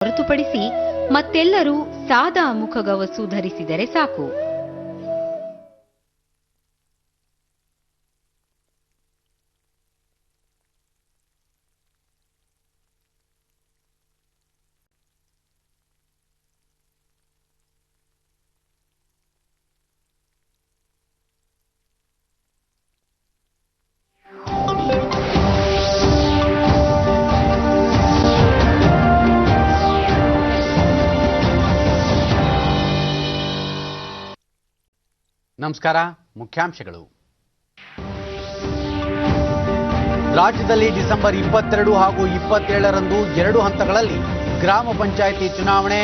ಹೊರತುಪಡಿಸಿ ಮತ್ತೆಲ್ಲರೂ ಸಾದಾ ಮುಖಗವಸು ಧರಿಸಿದರೆ ಸಾಕು. ನಮಸ್ಕಾರ. ಮುಖ್ಯಾಂಶಗಳು. ರಾಜ್ಯದಲ್ಲಿ ಡಿಸೆಂಬರ್ 22 ಹಾಗೂ 27ರಂದು 2 ಹಂತಗಳಲ್ಲಿ ಗ್ರಾಮ ಪಂಚಾಯಿತಿ ಚುನಾವಣೆ.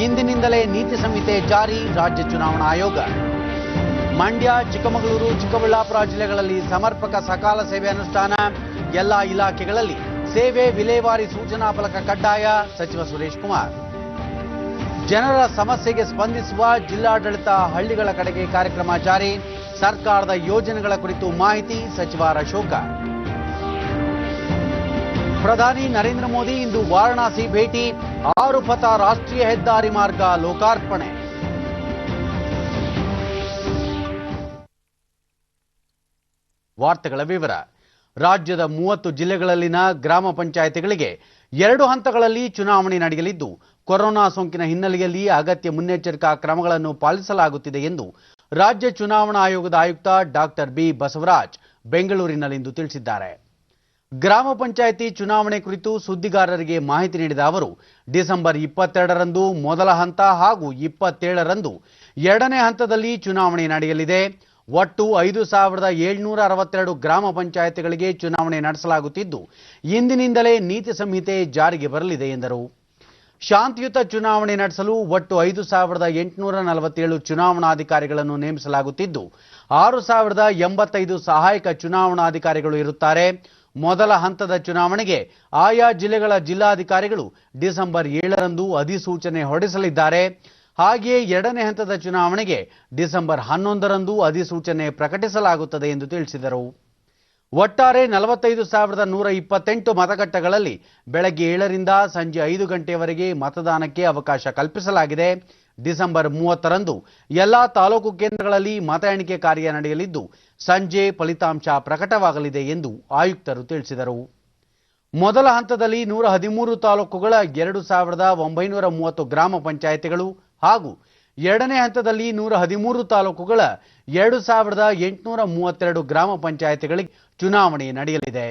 ಇಂದಿನಿಂದಲೇ ನೀತಿ ಸಂಹಿತೆ ಜಾರಿ. ರಾಜ್ಯ ಚುನಾವಣಾ ಆಯೋಗ. ಮಂಡ್ಯ, ಚಿಕ್ಕಮಗಳೂರು, ಚಿಕ್ಕಬಳ್ಳಾಪುರ ಜಿಲ್ಲೆಗಳಲ್ಲಿ ಸಮರ್ಪಕ ಸಕಾಲ ಸೇವೆ ಅನುಷ್ಠಾನ. ಎಲ್ಲ ಇಲಾಖೆಗಳಲ್ಲಿ ಸೇವೆ ವಿಲೇವಾರಿ ಸೂಚನಾ ಫಲಕ ಕಡ್ಡಾಯ. ಸಚಿವ ಸುರೇಶ್ ಕುಮಾರ್. ಜನರ ಸಮಸ್ಯೆಗೆ ಸ್ಪಂದಿಸುವ ಜಿಲ್ಲಾಡಳಿತ ಹಳ್ಳಿಗಳ ಕಡೆಗೆ ಕಾರ್ಯಕ್ರಮ ಜಾರಿ. ಸರ್ಕಾರದ ಯೋಜನೆಗಳ ಕುರಿತು ಮಾಹಿತಿ. ಸಚಿವ ಅಶೋಕ. ಪ್ರಧಾನಿ ನರೇಂದ್ರ ಮೋದಿ ಇಂದು ವಾರಣಾಸಿ ಭೇಟಿ. 6 ಪಥ ರಾಷ್ಟ್ರೀಯ ಹೆದ್ದಾರಿ ಮಾರ್ಗ ಲೋಕಾರ್ಪಣೆ. ವಾರ್ತೆಗಳ ವಿವರ. ರಾಜ್ಯದ 30 ಜಿಲ್ಲೆಗಳಲ್ಲಿನ ಗ್ರಾಮ ಪಂಚಾಯಿತಿಗಳಿಗೆ 2 ಹಂತಗಳಲ್ಲಿ ಚುನಾವಣೆ ನಡೆಯಲಿದ್ದು, ಕೊರೋನಾ ಸೋಂಕಿನ ಹಿನ್ನೆಲೆಯಲ್ಲಿ ಅಗತ್ಯ ಮುನ್ನೆಚ್ಚರಿಕಾ ಕ್ರಮಗಳನ್ನು ಪಾಲಿಸಲಾಗುತ್ತಿದೆ ಎಂದು ರಾಜ್ಯ ಚುನಾವಣಾ ಆಯೋಗದ ಆಯುಕ್ತ ಡಾಕ್ಟರ್ ಬಿ ಬಸವರಾಜ್ ಬೆಂಗಳೂರಿನಲ್ಲಿಂದು ತಿಳಿಸಿದ್ದಾರೆ. ಗ್ರಾಮ ಪಂಚಾಯಿತಿ ಚುನಾವಣೆ ಕುರಿತು ಸುದ್ದಿಗಾರರಿಗೆ ಮಾಹಿತಿ ನೀಡಿದ ಅವರು, ಡಿಸೆಂಬರ್ 22ರಂದು ಮೊದಲ ಹಂತ ಹಾಗೂ 27ರಂದು 2ನೇ ಹಂತದಲ್ಲಿ ಚುನಾವಣೆ ನಡೆಯಲಿದೆ. ಒಟ್ಟು 5762 ಗ್ರಾಮ ಪಂಚಾಯಿತಿಗಳಿಗೆ ಚುನಾವಣೆ ನಡೆಸಲಾಗುತ್ತಿದ್ದು, ಇಂದಿನಿಂದಲೇ ನೀತಿ ಸಂಹಿತೆ ಜಾರಿಗೆ ಬರಲಿದೆ ಎಂದರು. ಶಾಂತಿಯುತ ಚುನಾವಣೆ ನಡೆಸಲು ಒಟ್ಟು 5847 ಚುನಾವಣಾಧಿಕಾರಿಗಳನ್ನು ನೇಮಿಸಲಾಗುತ್ತಿದ್ದು, 6085 ಸಹಾಯಕ ಚುನಾವಣಾಧಿಕಾರಿಗಳು ಇರುತ್ತಾರೆ. ಮೊದಲ ಹಂತದ ಚುನಾವಣೆಗೆ ಆಯಾ ಜಿಲ್ಲೆಗಳ ಜಿಲ್ಲಾಧಿಕಾರಿಗಳು ಡಿಸೆಂಬರ್ 7ರಂದು ಅಧಿಸೂಚನೆ ಹೊರಡಿಸಲಿದ್ದಾರೆ. ಹಾಗೆಯೇ 2ನೇ ಹಂತದ ಚುನಾವಣೆಗೆ ಡಿಸೆಂಬರ್ 11ರಂದು ಅಧಿಸೂಚನೆ ಪ್ರಕಟಿಸಲಾಗುತ್ತದೆ ಎಂದು ತಿಳಿಸಿದರು. ಒಟ್ಟಾರೆ 45,128 ಮತಗಟ್ಟೆಗಳಲ್ಲಿ ಬೆಳಗ್ಗೆ 7ರಿಂದ ಸಂಜೆ 5 ಗಂಟೆಯವರೆಗೆ ಮತದಾನಕ್ಕೆ ಅವಕಾಶ ಕಲ್ಪಿಸಲಾಗಿದೆ. ಡಿಸೆಂಬರ್ 30ರಂದು ಎಲ್ಲಾ ತಾಲೂಕು ಕೇಂದ್ರಗಳಲ್ಲಿ ಮತ ಎಣಿಕೆ ಕಾರ್ಯ ನಡೆಯಲಿದ್ದು, ಸಂಜೆ ಫಲಿತಾಂಶ ಪ್ರಕಟವಾಗಲಿದೆ ಎಂದು ಆಯುಕ್ತರು ತಿಳಿಸಿದರು. ಮೊದಲ ಹಂತದಲ್ಲಿ 113 ತಾಲೂಕುಗಳ 2930 ಗ್ರಾಮ ಪಂಚಾಯಿತಿಗಳು ಹಾಗೂ 2ನೇ ಹಂತದಲ್ಲಿ 113 ತಾಲೂಕುಗಳ 2832 ಗ್ರಾಮ ಪಂಚಾಯಿತಿಗಳಿಗೆ ಚುನಾವಣೆ ನಡೆಯಲಿದೆ.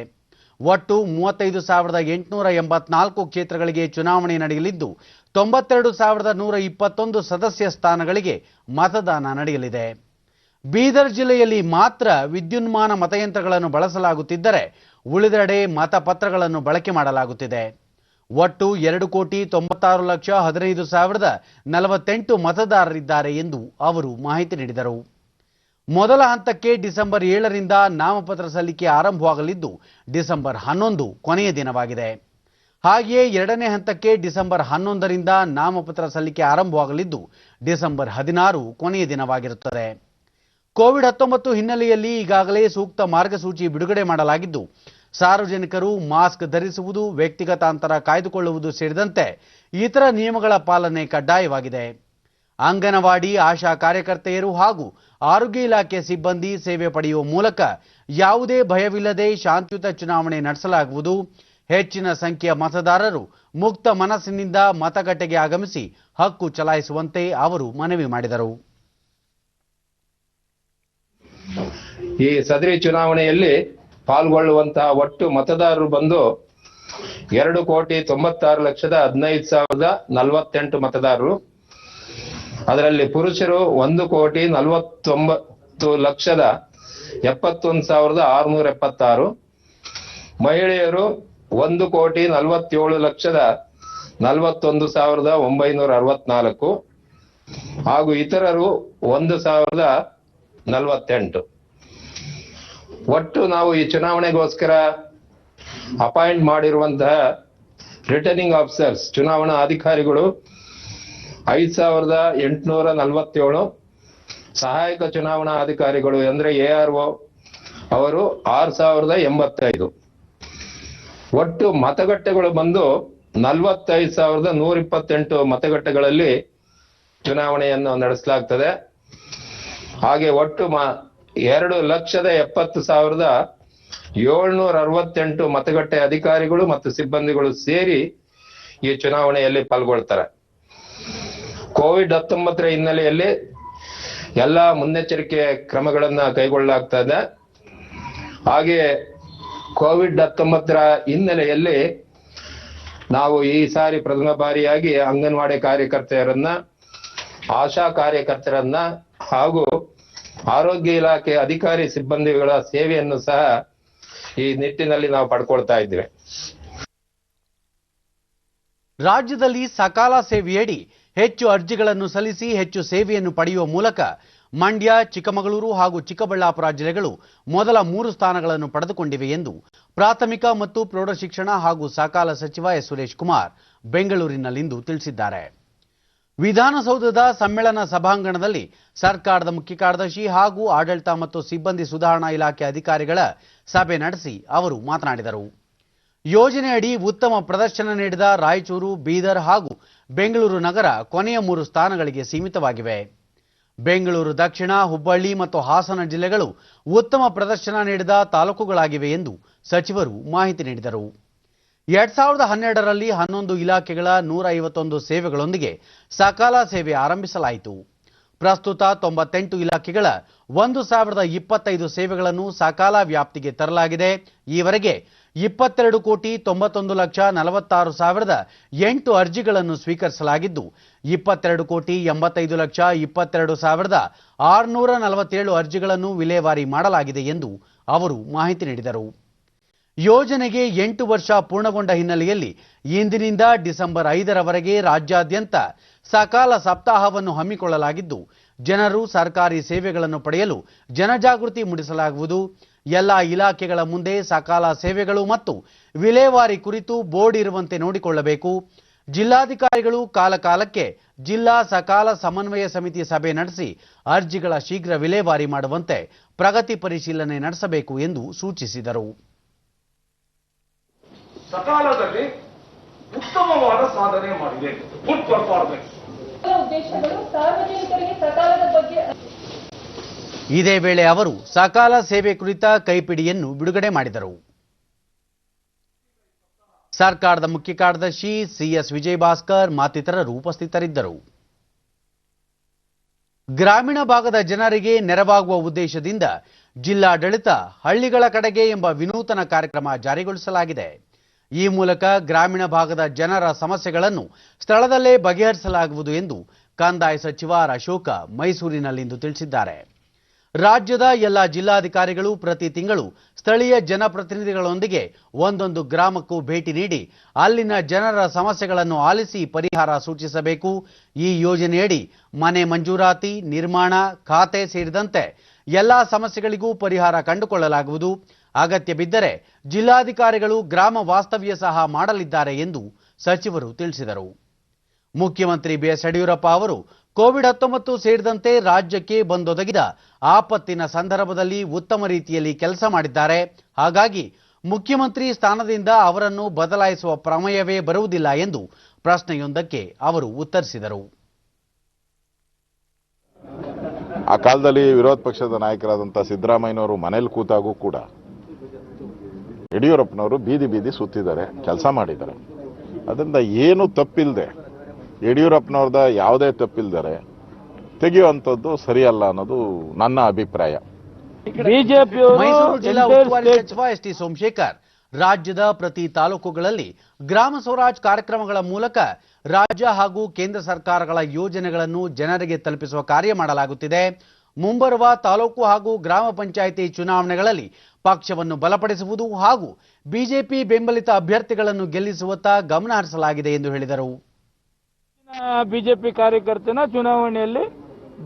ಒಟ್ಟು 35,884 ಕ್ಷೇತ್ರಗಳಿಗೆ ಚುನಾವಣೆ ನಡೆಯಲಿದ್ದು, 92,121 ಸದಸ್ಯ ಸ್ಥಾನಗಳಿಗೆ ಮತದಾನ ನಡೆಯಲಿದೆ. ಬೀದರ್ ಜಿಲ್ಲೆಯಲ್ಲಿ ಮಾತ್ರ ವಿದ್ಯುನ್ಮಾನ ಮತಯಂತ್ರಗಳನ್ನು ಬಳಸಲಾಗುತ್ತಿದ್ದರೆ, ಉಳಿದೆಡೆ ಮತಪತ್ರಗಳನ್ನು ಬಳಕೆ ಮಾಡಲಾಗುತ್ತಿದೆ. ಒಟ್ಟು 2,96,15,048 ಮತದಾರರಿದ್ದಾರೆ ಎಂದು ಅವರು ಮಾಹಿತಿ ನೀಡಿದರು. ಮೊದಲ ಹಂತಕ್ಕೆ ಡಿಸೆಂಬರ್ 7ರಿಂದ ನಾಮಪತ್ರ ಸಲ್ಲಿಕೆ ಆರಂಭವಾಗಲಿದ್ದು, ಡಿಸೆಂಬರ್ 11 ಕೊನೆಯ ದಿನವಾಗಿದೆ. ಹಾಗೆಯೇ 2ನೇ ಹಂತಕ್ಕೆ ಡಿಸೆಂಬರ್ 11ರಿಂದ ನಾಮಪತ್ರ ಸಲ್ಲಿಕೆ ಆರಂಭವಾಗಲಿದ್ದು, ಡಿಸೆಂಬರ್ 16 ಕೊನೆಯ ದಿನವಾಗಿರುತ್ತದೆ. ಕೋವಿಡ್-19 ಹಿನ್ನೆಲೆಯಲ್ಲಿ ಈಗಾಗಲೇ ಸೂಕ್ತ ಮಾರ್ಗಸೂಚಿ ಬಿಡುಗಡೆ ಮಾಡಲಾಗಿದ್ದು, ಸಾರ್ವಜನಿಕರು ಮಾಸ್ಕ್ ಧರಿಸುವುದು, ವ್ಯಕ್ತಿಗತ ಅಂತರ ಕಾಯ್ದುಕೊಳ್ಳುವುದು ಸೇರಿದಂತೆ ಇತರ ನಿಯಮಗಳ ಪಾಲನೆ ಕಡ್ಡಾಯವಾಗಿದೆ. ಅಂಗನವಾಡಿ, ಆಶಾ ಕಾರ್ಯಕರ್ತೆಯರು ಹಾಗೂ ಆರೋಗ್ಯ ಇಲಾಖೆ ಸಿಬ್ಬಂದಿ ಸೇವೆ ಪಡೆಯುವ ಮೂಲಕ ಯಾವುದೇ ಭಯವಿಲ್ಲದೆ ಶಾಂತಿಯುತ ಚುನಾವಣೆ ನಡೆಸಲಾಗುವುದು. ಹೆಚ್ಚಿನ ಸಂಖ್ಯೆಯ ಮತದಾರರು ಮುಕ್ತ ಮನಸ್ಸಿನಿಂದ ಮತಗಟ್ಟೆಗೆ ಆಗಮಿಸಿ ಹಕ್ಕು ಚಲಾಯಿಸುವಂತೆ ಅವರು ಮನವಿ ಮಾಡಿದರು. ಈ ಸದರಿ ಚುನಾವಣೆಯಲ್ಲಿ ಪಾಲ್ಗೊಳ್ಳುವಂತಹ ಒಟ್ಟು ಮತದಾರರು ಬಂದು 2,96,15,048 ಮತದಾರರು. ಅದರಲ್ಲಿ ಪುರುಷರು 1,40,71,71,676, ಮಹಿಳೆಯರು 1,47,41,964 ಹಾಗೂ ಇತರರು 1,048. ಒಟ್ಟು ನಾವು ಈ ಚುನಾವಣೆಗೋಸ್ಕರ ಅಪಾಯಿಂಟ್ ಮಾಡಿರುವಂತಹ ರಿಟರ್ನಿಂಗ್ ಆಫೀಸರ್ಸ್ ಚುನಾವಣಾ ಅಧಿಕಾರಿಗಳು 5,847, ಸಹಾಯಕ ಚುನಾವಣಾ ಅಧಿಕಾರಿಗಳು ಅಂದ್ರೆ ARO ಅವರು 6,085. ಒಟ್ಟು ಮತಗಟ್ಟೆಗಳು ಬಂದು 45,128 ಮತಗಟ್ಟೆಗಳಲ್ಲಿ ಚುನಾವಣೆಯನ್ನು ನಡೆಸಲಾಗ್ತದೆ. ಹಾಗೆ ಒಟ್ಟು 2,70,768 ಮತಗಟ್ಟೆ ಅಧಿಕಾರಿಗಳು ಮತ್ತು ಸಿಬ್ಬಂದಿಗಳು ಸೇರಿ ಈ ಚುನಾವಣೆಯಲ್ಲಿ ಪಾಲ್ಗೊಳ್ತಾರೆ. ಕೋವಿಡ್-19 ಹಿನ್ನೆಲೆಯಲ್ಲಿ ಎಲ್ಲಾ ಮುನ್ನೆಚ್ಚರಿಕೆ ಕ್ರಮಗಳನ್ನ ಕೈಗೊಳ್ಳಲಾಗ್ತಾ ಇದೆ. ಹಾಗೆ ಕೋವಿಡ್-19 ಹಿನ್ನೆಲೆಯಲ್ಲಿ ನಾವು ಈ ಸಾರಿ ಪ್ರಥಮ ಬಾರಿಯಾಗಿ ಅಂಗನವಾಡಿ ಕಾರ್ಯಕರ್ತೆಯರನ್ನ, ಆಶಾ ಕಾರ್ಯಕರ್ತರನ್ನ ಹಾಗೂ ಆರೋಗ್ಯ ಇಲಾಖೆ ಅಧಿಕಾರಿ ಸಿಬ್ಬಂದಿಗಳ ಸೇವೆಯನ್ನು ಸಹ ಈ ನಿಟ್ಟಿನಲ್ಲಿ ನಾವು ಪಡ್ಕೊಳ್ತಾ ಇದ್ದೇವೆ. ರಾಜ್ಯದಲ್ಲಿ ಸಕಾಲ ಸೇವೆಯಡಿ ಹೆಚ್ಚು ಅರ್ಜಿಗಳನ್ನು ಸಲ್ಲಿಸಿ ಹೆಚ್ಚು ಸೇವೆಯನ್ನು ಪಡೆಯುವ ಮೂಲಕ ಮಂಡ್ಯ, ಚಿಕ್ಕಮಗಳೂರು ಹಾಗೂ ಚಿಕ್ಕಬಳ್ಳಾಪುರ ಜಿಲ್ಲೆಗಳು ಮೊದಲ 3 ಸ್ಥಾನಗಳನ್ನು ಪಡೆದುಕೊಂಡಿವೆ ಎಂದು ಪ್ರಾಥಮಿಕ ಮತ್ತು ಪ್ರೌಢಶಿಕ್ಷಣ ಹಾಗೂ ಸಕಾಲ ಸಚಿವ ಎಸ್ ಸುರೇಶ್ ಕುಮಾರ್ ಬೆಂಗಳೂರಿನಲ್ಲಿಂದು ತಿಳಿಸಿದ್ದಾರೆ. ವಿಧಾನಸೌಧದ ಸಮ್ಮೇಳನ ಸಭಾಂಗಣದಲ್ಲಿ ಸರ್ಕಾರದ ಮುಖ್ಯ ಕಾರ್ಯದರ್ಶಿ ಹಾಗೂ ಆಡಳಿತ ಮತ್ತು ಸಿಬ್ಬಂದಿ ಸುಧಾರಣಾ ಇಲಾಖೆ ಅಧಿಕಾರಿಗಳ ಸಭೆ ನಡೆಸಿ ಅವರು ಮಾತನಾಡಿದರು. ಯೋಜನೆಯಡಿ ಉತ್ತಮ ಪ್ರದರ್ಶನ ನೀಡಿದ ರಾಯಚೂರು, ಬೀದರ್ ಹಾಗೂ ಬೆಂಗಳೂರು ನಗರ ಕೊನೆಯ 3 ಸ್ಥಾನಗಳಿಗೆ ಸೀಮಿತವಾಗಿವೆ. ಬೆಂಗಳೂರು ದಕ್ಷಿಣ, ಹುಬ್ಬಳ್ಳಿ ಮತ್ತು ಹಾಸನ ಜಿಲ್ಲೆಗಳು ಉತ್ತಮ ಪ್ರದರ್ಶನ ನೀಡಿದ ತಾಲೂಕುಗಳಾಗಿವೆ ಎಂದು ಸಚಿವರು ಮಾಹಿತಿ ನೀಡಿದರು. 2012ರಲ್ಲಿ 11 ಇಲಾಖೆಗಳ 151 ಸೇವೆಗಳೊಂದಿಗೆ ಸಕಾಲ ಸೇವೆ ಆರಂಭಿಸಲಾಯಿತು. ಪ್ರಸ್ತುತ 98 ಇಲಾಖೆಗಳ 1,025 ಸೇವೆಗಳನ್ನು ಸಕಾಲ ವ್ಯಾಪ್ತಿಗೆ ತರಲಾಗಿದೆ. ಈವರೆಗೆ 22,91,46,008 ಅರ್ಜಿಗಳನ್ನು ಸ್ವೀಕರಿಸಲಾಗಿದ್ದು 22,85,22,647 ಅರ್ಜಿಗಳನ್ನು ವಿಲೇವಾರಿ ಮಾಡಲಾಗಿದೆ ಎಂದು ಅವರು ಮಾಹಿತಿ ನೀಡಿದರು. ಯೋಜನೆಗೆ 8 ವರ್ಷ ಪೂರ್ಣಗೊಂಡ ಹಿನ್ನೆಲೆಯಲ್ಲಿ ಇಂದಿನಿಂದ ಡಿಸೆಂಬರ್ 5ರವರೆಗೆ ರಾಜ್ಯಾದ್ಯಂತ ಸಕಾಲ ಸಪ್ತಾಹವನ್ನು ಹಮ್ಮಿಕೊಳ್ಳಲಾಗಿದ್ದು, ಜನರು ಸರ್ಕಾರಿ ಸೇವೆಗಳನ್ನು ಪಡೆಯಲು ಜನಜಾಗೃತಿ ಮೂಡಿಸಲಾಗುವುದು. ಎಲ್ಲ ಇಲಾಖೆಗಳ ಮುಂದೆ ಸಕಾಲ ಸೇವೆಗಳು ಮತ್ತು ವಿಲೇವಾರಿ ಕುರಿತು ಬೋರ್ಡ್ ಇರುವಂತೆ ನೋಡಿಕೊಳ್ಳಬೇಕು. ಜಿಲ್ಲಾಧಿಕಾರಿಗಳು ಕಾಲಕಾಲಕ್ಕೆ ಜಿಲ್ಲಾ ಸಕಾಲ ಸಮನ್ವಯ ಸಮಿತಿ ಸಭೆ ನಡೆಸಿ ಅರ್ಜಿಗಳ ಶೀಘ್ರ ವಿಲೇವಾರಿ ಮಾಡುವಂತೆ ಪ್ರಗತಿ ಪರಿಶೀಲನೆ ನಡೆಸಬೇಕು ಎಂದು ಸೂಚಿಸಿದರು. ಸಕಾಲದಲ್ಲಿ ಉತ್ತಮವಾದ ಸಾಧನೆ ಮಾಡಿದೆ. Good performance. ಉದ್ದೇಶಗಳು ಸಾರ್ವಜನಿಕರಿಗೆ ಸಕಾಲದ ಬಗ್ಗೆ. ಇದೇ ವೇಳೆ ಅವರು ಸಕಾಲ ಸೇವೆ ಕುರಿತ ಕೈಪಿಡಿಯನ್ನು ಬಿಡುಗಡೆ ಮಾಡಿದರು. ಸರ್ಕಾರದ ಮುಖ್ಯ ಕಾರ್ಯದರ್ಶಿ ಸಿಎಸ್ ವಿಜಯಭಾಸ್ಕರ್ ಮತ್ತಿತರರು ಉಪಸ್ಥಿತರಿದ್ದರು. ಗ್ರಾಮೀಣ ಭಾಗದ ಜನರಿಗೆ ನೆರವಾಗುವ ಉದ್ದೇಶದಿಂದ ಜಿಲ್ಲಾಡಳಿತ ಹಳ್ಳಿಗಳ ಕಡೆಗೆ ಎಂಬ ವಿನೂತನ ಕಾರ್ಯಕ್ರಮ ಜಾರಿಗೊಳಿಸಲಾಗಿದೆ. ಈ ಮೂಲಕ ಗ್ರಾಮೀಣ ಭಾಗದ ಜನರ ಸಮಸ್ಯೆಗಳನ್ನು ಸ್ಥಳದಲ್ಲೇ ಬಗೆಹರಿಸಲಾಗುವುದು ಎಂದು ಕಂದಾಯ ಸಚಿವ ಆರ್ ಅಶೋಕ ಮೈಸೂರಿನಲ್ಲಿಂದು ತಿಳಿಸಿದ್ದಾರೆ. ರಾಜ್ಯದ ಎಲ್ಲ ಜಿಲ್ಲಾಧಿಕಾರಿಗಳು ಪ್ರತಿ ತಿಂಗಳು ಸ್ಥಳೀಯ ಜನಪ್ರತಿನಿಧಿಗಳೊಂದಿಗೆ ಒಂದೊಂದು ಗ್ರಾಮಕ್ಕೂ ಭೇಟಿ ನೀಡಿ ಅಲ್ಲಿನ ಜನರ ಸಮಸ್ಯೆಗಳನ್ನು ಆಲಿಸಿ ಪರಿಹಾರ ಸೂಚಿಸಬೇಕು. ಈ ಯೋಜನೆಯಡಿ ಮನೆ ಮಂಜೂರಾತಿ, ನಿರ್ಮಾಣ, ಖಾತೆ ಸೇರಿದಂತೆ ಎಲ್ಲ ಸಮಸ್ಯೆಗಳಿಗೂ ಪರಿಹಾರ ಕಂಡುಕೊಳ್ಳಲಾಗುವುದು. ಅಗತ್ಯ ಬಿದ್ದರೆ ಜಿಲ್ಲಾಧಿಕಾರಿಗಳು ಗ್ರಾಮ ವಾಸ್ತವ್ಯ ಸಹ ಮಾಡಲಿದ್ದಾರೆ ಎಂದು ಸಚಿವರು ತಿಳಿಸಿದರು. ಮುಖ್ಯಮಂತ್ರಿ ಬಿಎಸ್ ಯಡಿಯೂರಪ್ಪ ಅವರು ಕೋವಿಡ್-19 ಸೇರಿದಂತೆ ರಾಜ್ಯಕ್ಕೆ ಬಂದೊದಗಿದ ಆಪತ್ತಿನ ಸಂದರ್ಭದಲ್ಲಿ ಉತ್ತಮ ರೀತಿಯಲ್ಲಿ ಕೆಲಸ ಮಾಡಿದ್ದಾರೆ. ಹಾಗಾಗಿ ಮುಖ್ಯಮಂತ್ರಿ ಸ್ಥಾನದಿಂದ ಅವರನ್ನು ಬದಲಾಯಿಸುವ ಪ್ರಮೇಯವೇ ಬರುವುದಿಲ್ಲ ಎಂದು ಪ್ರಶ್ನೆಯೊಂದಕ್ಕೆ ಅವರು ಉತ್ತರಿಸಿದರು. ಆ ಕಾಲದಲ್ಲಿ ವಿರೋಧ ಪಕ್ಷದ ನಾಯಕರಾದಂಥ ಸಿದ್ದರಾಮಯ್ಯನವರು ಮನೇಲಿ ಕೂತಾಗೂ ಕೂಡ ಯಡಿಯೂರಪ್ಪನವರು ಬೀದಿ ಬೀದಿ ಸುತ್ತಿದ್ದಾರೆ, ಕೆಲಸ ಮಾಡಿದ್ದಾರೆ. ಅದರಿಂದ ಏನು ತಪ್ಪಿಲ್ಲದೆ ಯಡಿಯೂರಪ್ಪನವ್ರದ ಯಾವುದೇ ತಪ್ಪಿಲ್ದರೆ ತೆಗೆಯುವಂಥದ್ದು ಸರಿಯಲ್ಲ ಅನ್ನೋದು ನನ್ನ ಅಭಿಪ್ರಾಯ. ಮೈಸೂರು ಜಿಲ್ಲಾ ಉಸ್ತುವಾರಿ ಸಚಿವ ಎಸ್ ಟಿ ಸೋಮಶೇಖರ್ ರಾಜ್ಯದ ಪ್ರತಿ ತಾಲೂಕುಗಳಲ್ಲಿ ಗ್ರಾಮ ಸ್ವರಾಜ್ ಕಾರ್ಯಕ್ರಮಗಳ ಮೂಲಕ ರಾಜ್ಯ ಹಾಗೂ ಕೇಂದ್ರ ಸರ್ಕಾರಗಳ ಯೋಜನೆಗಳನ್ನು ಜನರಿಗೆ ತಲುಪಿಸುವ ಕಾರ್ಯ ಮಾಡಲಾಗುತ್ತಿದೆ. ಮುಂಬರುವ ತಾಲೂಕು ಹಾಗೂ ಗ್ರಾಮ ಪಂಚಾಯಿತಿ ಚುನಾವಣೆಗಳಲ್ಲಿ ಪಕ್ಷವನ್ನು ಬಲಪಡಿಸುವುದು ಹಾಗೂ ಬಿಜೆಪಿ ಬೆಂಬಲಿತ ಅಭ್ಯರ್ಥಿಗಳನ್ನು ಗೆಲ್ಲಿಸುವತ್ತ ಗಮನ ಹರಿಸಲಾಗಿದೆ ಎಂದು ಹೇಳಿದರು. ಬಿಜೆಪಿ ಕಾರ್ಯಕರ್ತನ ಚುನಾವಣೆಯಲ್ಲಿ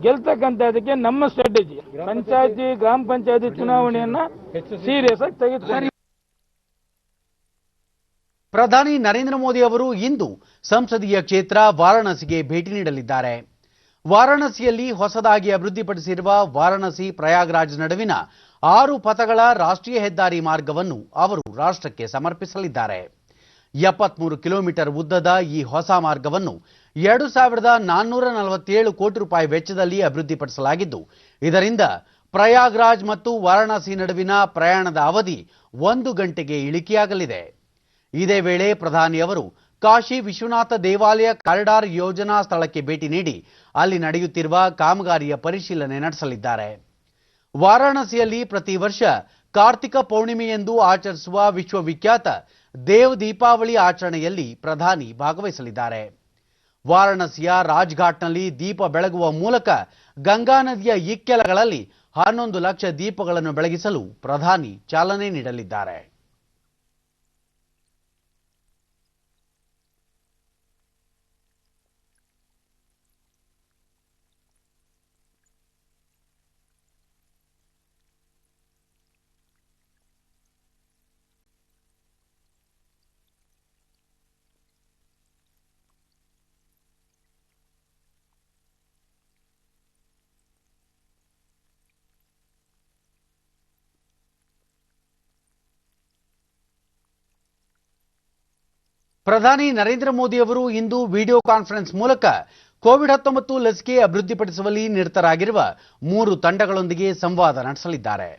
ಗೆಲ್ತಕ್ಕಂಥದಕ್ಕೆ ನಮ್ಮ ಸ್ಟ್ರಾಟಜಿ ಪಂಚಾಯತಿ ಗ್ರಾಮ ಪಂಚಾಯತಿ ಚುನಾವಣೆಯನ್ನ ಸೀರಿಯಸ್ ಆಗಿ ತೆಗೆದುಕೊಂಡು ಪ್ರಧಾನಿ ನರೇಂದ್ರ ಮೋದಿ ಅವರು ಇಂದು ಸಂಸದೀಯ ಕ್ಷೇತ್ರ ವಾರಾಣಸಿಗೆ ಭೇಟಿ ನೀಡಲಿದ್ದಾರೆ. ವಾರಾಣಸಿಯಲ್ಲಿ ಹೊಸದಾಗಿ ಅಭಿವೃದ್ಧಿಪಡಿಸಿರುವ ವಾರಾಣಸಿ ಪ್ರಯಾಗ್ರಾಜ್ ನಡುವಿನ 6 ಪಥಗಳ ರಾಷ್ಟ್ರೀಯ ಹೆದ್ದಾರಿ ಮಾರ್ಗವನ್ನು ಅವರು ರಾಷ್ಟ್ರಕ್ಕೆ ಸಮರ್ಪಿಸಲಿದ್ದಾರೆ. 73 ಕಿಲೋಮೀಟರ್ ಉದ್ದದ ಈ ಹೊಸ ಮಾರ್ಗವನ್ನು 2447 ಕೋಟಿ ರೂಪಾಯಿ ವೆಚ್ಚದಲ್ಲಿ ಅಭಿವೃದ್ಧಿಪಡಿಸಲಾಗಿದ್ದು, ಇದರಿಂದ ಪ್ರಯಾಗ್ರಾಜ್ ಮತ್ತು ವಾರಾಣಸಿ ನಡುವಿನ ಪ್ರಯಾಣದ ಅವಧಿ 1 ಗಂಟೆಗೆ ಇಳಿಕೆಯಾಗಲಿದೆ. ಇದೇ ವೇಳೆ ಪ್ರಧಾನಿ ಅವರು ಕಾಶಿ ವಿಶ್ವನಾಥ ದೇವಾಲಯ ಕಾರಿಡಾರ್ ಯೋಜನಾ ಸ್ಥಳಕ್ಕೆ ಭೇಟಿ ನೀಡಿ ಅಲ್ಲಿ ನಡೆಯುತ್ತಿರುವ ಕಾಮಗಾರಿಯ ಪರಿಶೀಲನೆ ನಡೆಸಲಿದ್ದಾರೆ. ವಾರಾಣಸಿಯಲ್ಲಿ ಪ್ರತಿ ವರ್ಷ ಕಾರ್ತಿಕ ಪೌರ್ಣಿಮೆಯೆಂದು ಆಚರಿಸುವ ವಿಶ್ವವಿಖ್ಯಾತ ದೇವ್ ದೀಪಾವಳಿ ಆಚರಣೆಯಲ್ಲಿ ಪ್ರಧಾನಿ ಭಾಗವಹಿಸಲಿದ್ದಾರೆ. ವಾರಾಣಸಿಯ ರಾಜ್ಘಾಟ್ನಲ್ಲಿ ದೀಪ ಬೆಳಗುವ ಮೂಲಕ ಗಂಗಾ ನದಿಯ ಇಕ್ಕೆಲಗಳಲ್ಲಿ 11 ಲಕ್ಷ ದೀಪಗಳನ್ನು ಬೆಳಗಿಸಲು ಪ್ರಧಾನಿ ಚಾಲನೆ ನೀಡಲಿದ್ದಾರೆ. ಪ್ರಧಾನಿ ನರೇಂದ್ರ ಮೋದಿ ಅವರು ಇಂದು ವಿಡಿಯೋ ಕಾನ್ಫರೆನ್ಸ್ ಮೂಲಕ ಕೋವಿಡ್-19 ಲಸಿಕೆ ಅಭಿವೃದ್ಧಿಪಡಿಸುವಲ್ಲಿ ನಿರತರಾಗಿರುವ 3 ತಂಡಗಳೊಂದಿಗೆ ಸಂವಾದ ನಡೆಸಲಿದ್ದಾರೆ.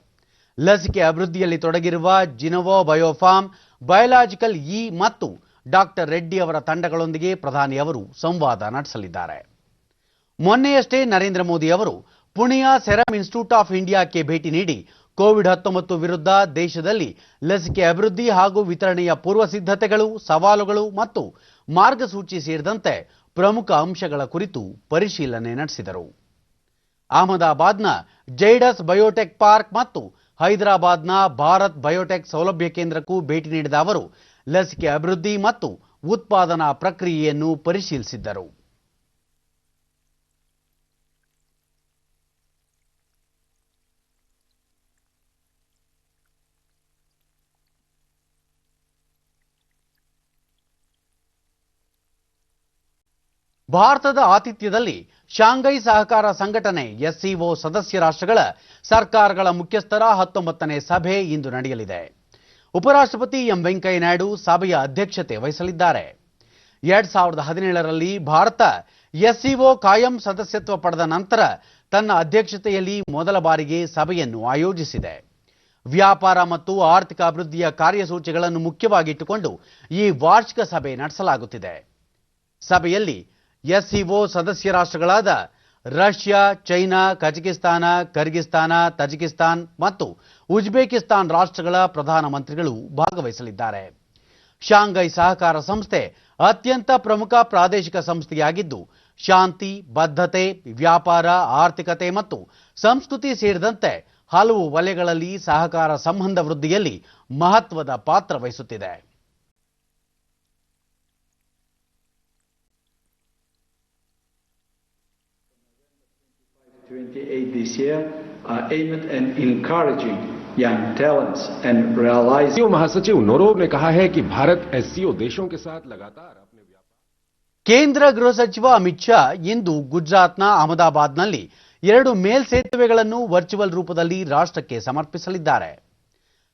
ಲಸಿಕೆ ಅಭಿವೃದ್ಧಿಯಲ್ಲಿ ತೊಡಗಿರುವ ಜಿನೋವಾ ಬಯೋಫಾರ್ಮ್, ಬಯೋಲಾಜಿಕಲ್ ಇ ಮತ್ತು ಡಾಕ್ಟರ್ ರೆಡ್ಡಿ ಅವರ ತಂಡಗಳೊಂದಿಗೆ ಪ್ರಧಾನಿ ಅವರು ಸಂವಾದ ನಡೆಸಲಿದ್ದಾರೆ. ಮೊನ್ನೆಯಷ್ಟೇ ನರೇಂದ್ರ ಮೋದಿ ಅವರು ಪುಣೆಯ ಸೆರಮ್ ಇನ್ಸ್ಟಿಟ್ಯೂಟ್ ಆಫ್ ಇಂಡಿಯಾಕ್ಕೆ ಭೇಟಿ ನೀಡಿ ಕೋವಿಡ್-19 ವಿರುದ್ಧ ದೇಶದಲ್ಲಿ ಲಸಿಕೆ ಅಭಿವೃದ್ಧಿ ಹಾಗೂ ವಿತರಣೆಯ ಪೂರ್ವ ಸಿದ್ಧತೆಗಳು, ಸವಾಲುಗಳು ಮತ್ತು ಮಾರ್ಗಸೂಚಿ ಸೇರಿದಂತೆ ಪ್ರಮುಖ ಅಂಶಗಳ ಕುರಿತು ಪರಿಶೀಲನೆ ನಡೆಸಿದರು. ಅಹಮದಾಬಾದ್ನ ಜೈಡಸ್ ಬಯೋಟೆಕ್ ಪಾರ್ಕ್ ಮತ್ತು ಹೈದರಾಬಾದ್ನ ಭಾರತ್ ಬಯೋಟೆಕ್ ಸೌಲಭ್ಯ ಕೇಂದ್ರಕ್ಕೂ ಭೇಟಿ ನೀಡಿದ ಅವರು ಲಸಿಕೆ ಅಭಿವೃದ್ಧಿ ಮತ್ತು ಉತ್ಪಾದನಾ ಪ್ರಕ್ರಿಯೆಯನ್ನು ಪರಿಶೀಲಿಸಿದ್ದರು. ಭಾರತದ ಆತಿಥ್ಯದಲ್ಲಿ ಶಾಂಘೈ ಸಹಕಾರ ಸಂಘಟನೆ ಎಸ್ಸಿಒ ಸದಸ್ಯ ರಾಷ್ಟ್ರಗಳ ಸರ್ಕಾರಗಳ ಮುಖ್ಯಸ್ಥರ 19ನೇ ಸಭೆ ಇಂದು ನಡೆಯಲಿದೆ. ಉಪರಾಷ್ಟ್ರಪತಿ ಎಂ ವೆಂಕಯ್ಯ ನಾಯ್ಡು ಸಭೆಯ ಅಧ್ಯಕ್ಷತೆ ವಹಿಸಲಿದ್ದಾರೆ. 2017ರಲ್ಲಿ ಭಾರತ ಎಸ್ಸಿಒ ಕಾಯಂ ಸದಸ್ಯತ್ವ ಪಡೆದ ನಂತರ ತನ್ನ ಅಧ್ಯಕ್ಷತೆಯಲ್ಲಿ ಮೊದಲ ಬಾರಿಗೆ ಸಭೆಯನ್ನು ಆಯೋಜಿಸಿದೆ. ವ್ಯಾಪಾರ ಮತ್ತು ಆರ್ಥಿಕ ಅಭಿವೃದ್ಧಿಯ ಕಾರ್ಯಸೂಚಿಗಳನ್ನು ಮುಖ್ಯವಾಗಿಟ್ಟುಕೊಂಡು ಈ ವಾರ್ಷಿಕ ಸಭೆ ನಡೆಸಲಾಗುತ್ತಿದೆ. ಸಭೆಯಲ್ಲಿ ಎಸ್ಸಿಒ ಸದಸ್ಯ ರಾಷ್ಟ್ರಗಳಾದ Russia, China, Kazakhstan, Kyrgyzstan, Tajikistan ಮತ್ತು ಉಜ್ಬೇಕಿಸ್ತಾನ್ ರಾಷ್ಟ್ರಗಳ ಪ್ರಧಾನಮಂತ್ರಿಗಳು ಭಾಗವಹಿಸಲಿದ್ದಾರೆ. ಶಾಂಘೈ ಸಹಕಾರ ಸಂಸ್ಥೆ ಅತ್ಯಂತ ಪ್ರಮುಖ ಪ್ರಾದೇಶಿಕ ಸಂಸ್ಥೆಯಾಗಿದ್ದು, ಶಾಂತಿ, ಬದ್ಧತೆ, ವ್ಯಾಪಾರ, ಆರ್ಥಿಕತೆ ಮತ್ತು ಸಂಸ್ಕೃತಿ ಸೇರಿದಂತೆ ಹಲವು ವಲಯಗಳಲ್ಲಿ ಸಹಕಾರ ಸಂಬಂಧ ವೃದ್ಧಿಯಲ್ಲಿ ಮಹತ್ವದ ಪಾತ್ರ ವಹಿಸುತ್ತಿದೆ. This year are aimed at encouraging young talents and realizing. महासचिव नोरोव ने कहा है कि भारत एससीओ देशों के साथ लगातार अपने व्यापार. ಕೇಂದ್ರ ಗೃಹ ಸಚಿವ ಅಮಿತ್ ಶಾ ಇಂದು ಗುಜರಾತ್ನ ಅಹಮದಾಬಾದ್ನಲ್ಲಿ 2 ಮೇಲ್ಸೇತುವೆಗಳನ್ನು ವರ್ಚುವಲ್ ರೂಪದಲ್ಲಿ ರಾಷ್ಟ್ರಕ್ಕೆ ಸಮರ್ಪಿಸಲಿದ್ದಾರೆ.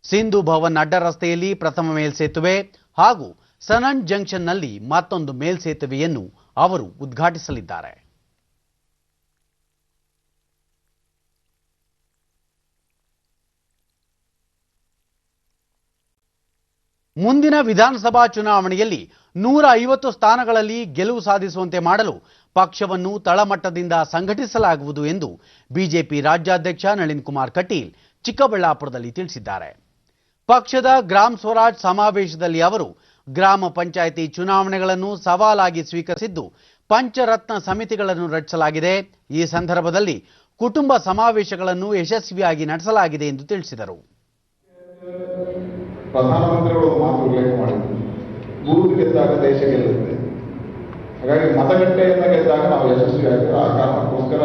ಸಿಂಧು ಭವನ್ ಅಡ್ಡ ರಸ್ತೆಯಲ್ಲಿ ಪ್ರಥಮ ಮೇಲ್ಸೇತುವೆ ಹಾಗೂ ಸನನ್ ಜಂಕ್ಷನ್ನಲ್ಲಿ ಮತ್ತೊಂದು ಮೇಲ್ಸೇತುವೆಯನ್ನು ಅವರು ಉದ್ಘಾಟಿಸಲಿದ್ದಾರೆ. ಮುಂದಿನ ವಿಧಾನಸಭಾ ಚುನಾವಣೆಯಲ್ಲಿ 150 ಸ್ಥಾನಗಳಲ್ಲಿ ಗೆಲುವು ಸಾಧಿಸುವಂತೆ ಮಾಡಲು ಪಕ್ಷವನ್ನು ತಳಮಟ್ಟದಿಂದ ಸಂಘಟಿಸಲಾಗುವುದು ಎಂದು ಬಿಜೆಪಿ ರಾಜ್ಯಾಧ್ಯಕ್ಷ ನಳಿನ್ ಕುಮಾರ್ ಕಟೀಲ್ ಚಿಕ್ಕಬಳ್ಳಾಪುರದಲ್ಲಿ ತಿಳಿಸಿದ್ದಾರೆ. ಪಕ್ಷದ ಗ್ರಾಮ ಸ್ವರಾಜ್ ಸಮಾವೇಶದಲ್ಲಿ ಅವರು ಗ್ರಾಮ ಪಂಚಾಯಿತಿ ಚುನಾವಣೆಗಳನ್ನು ಸವಾಲಾಗಿ ಸ್ವೀಕರಿಸಿದ್ದು, ಪಂಚರತ್ನ ಸಮಿತಿಗಳನ್ನು ರಚಿಸಲಾಗಿದೆ. ಈ ಸಂದರ್ಭದಲ್ಲಿ ಕುಟುಂಬ ಸಮಾವೇಶಗಳನ್ನು ಯಶಸ್ವಿಯಾಗಿ ನಡೆಸಲಾಗಿದೆ ಎಂದು ತಿಳಿಸಿದರು. ಪ್ರಧಾನಮಂತ್ರಿಗಳು ಮಾತು ಉಲ್ಲೇಖ ಮಾಡಿದ್ರು, ಬೂತ್ ಗೆದ್ದಾಗ ದೇಶ ಗೆಲ್ಲುತ್ತೆ. ಹಾಗಾಗಿ ಮತಗಟ್ಟೆಯಿಂದ ಗೆದ್ದಾಗ ನಾವು ಯಶಸ್ವಿ ಆಗಿರೋ ಆ ಕಾರಣಕ್ಕೋಸ್ಕರ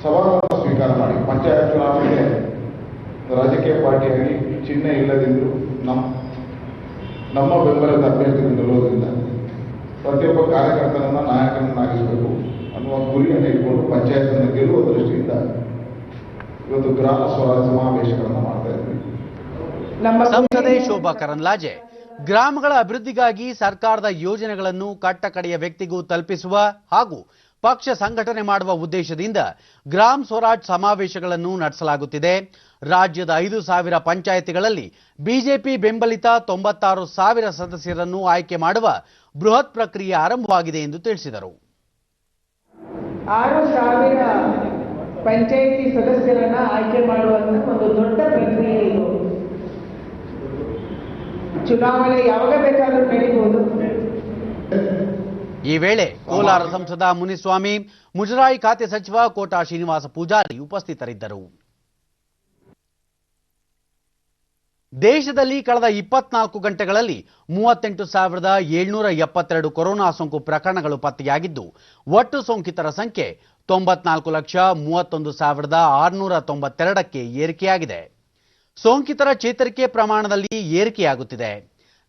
ಸವಾಲನ್ನು ಸ್ವೀಕಾರ ಮಾಡಿ ಪಂಚಾಯತ್ ಚುನಾವಣೆಗೆ ರಾಜಕೀಯ ಪಾರ್ಟಿಯಾಗಿ ಚಿಹ್ನೆ ಇಲ್ಲದಿದ್ದರೂ ನಮ್ಮ ಬೆಂಬಲದ ಅಭ್ಯರ್ಥಿಗಳು ನಿಲ್ಲೋದ್ರಿಂದ ಪ್ರತಿಯೊಬ್ಬ ಕಾರ್ಯಕರ್ತನನ್ನ ನಾಯಕನನ್ನಾಗಿಸಬೇಕು ಅನ್ನುವ ಗುರಿಯನ್ನು ಇಟ್ಕೊಂಡು ಪಂಚಾಯತನ್ನು ಗೆಲ್ಲುವ ದೃಷ್ಟಿಯಿಂದ ಇವತ್ತು ಗ್ರಾಮ ಸ್ವರಾಜ್ಯ ಸಮಾವೇಶಗಳನ್ನು ಮಾಡ್ತಾ ಇದ್ವಿ. ಸಂಸದೆ ಶೋಭಾ ಕರಂದ್ಲಾಜೆ ಗ್ರಾಮಗಳ ಅಭಿವೃದ್ಧಿಗಾಗಿ ಸರ್ಕಾರದ ಯೋಜನೆಗಳನ್ನು ಕಟ್ಟಕಡೆಯ ವ್ಯಕ್ತಿಗೂ ತಲುಪಿಸುವ ಹಾಗೂ ಪಕ್ಷ ಸಂಘಟನೆ ಮಾಡುವ ಉದ್ದೇಶದಿಂದ ಗ್ರಾಮ ಸ್ವರಾಜ್ ಸಮಾವೇಶಗಳನ್ನು ನಡೆಸಲಾಗುತ್ತಿದೆ. ರಾಜ್ಯದ 5,000 ಪಂಚಾಯಿತಿಗಳಲ್ಲಿ ಬಿಜೆಪಿ ಬೆಂಬಲಿತ 96,000 ಸದಸ್ಯರನ್ನು ಆಯ್ಕೆ ಮಾಡುವ ಬೃಹತ್ ಪ್ರಕ್ರಿಯೆ ಆರಂಭವಾಗಿದೆ ಎಂದು ತಿಳಿಸಿದರು. 6,000 ಪಂಚಾಯಿತಿ ಸದಸ್ಯರನ್ನ ಆಯ್ಕೆ ಮಾಡುವಂತ ಒಂದು ದೊಡ್ಡ ಪ್ರಕ್ರಿಯೆ ಇದು. ಚುನಾವಣೆ ಯಾವಾಗ ಬೇಕಾದರೂ ನಡೀಬಹುದು. ಈ ವೇಳೆ ಕೋಲಾರ ಸಂಸದ ಮುನಿಸ್ವಾಮಿ, ಮುಜರಾಯಿ ಖಾತೆ ಸಚಿವ ಕೋಟಾ ಶ್ರೀನಿವಾಸ ಪೂಜಾರಿ ಉಪಸ್ಥಿತರಿದ್ದರು. ದೇಶದಲ್ಲಿ ಕಳೆದ 24 ಗಂಟೆಗಳಲ್ಲಿ 38,772 ಕೊರೋನಾ ಸೋಂಕು ಪ್ರಕರಣಗಳು ಪತ್ತೆಯಾಗಿದ್ದು, ಒಟ್ಟು ಸೋಂಕಿತರ ಸಂಖ್ಯೆ 94,31,692ಕ್ಕೆ ಏರಿಕೆಯಾಗಿದೆ. ಸೋಂಕಿತರ ಚೇತರಿಕೆ ಪ್ರಮಾಣದಲ್ಲಿ ಏರಿಕೆಯಾಗುತ್ತಿದೆ.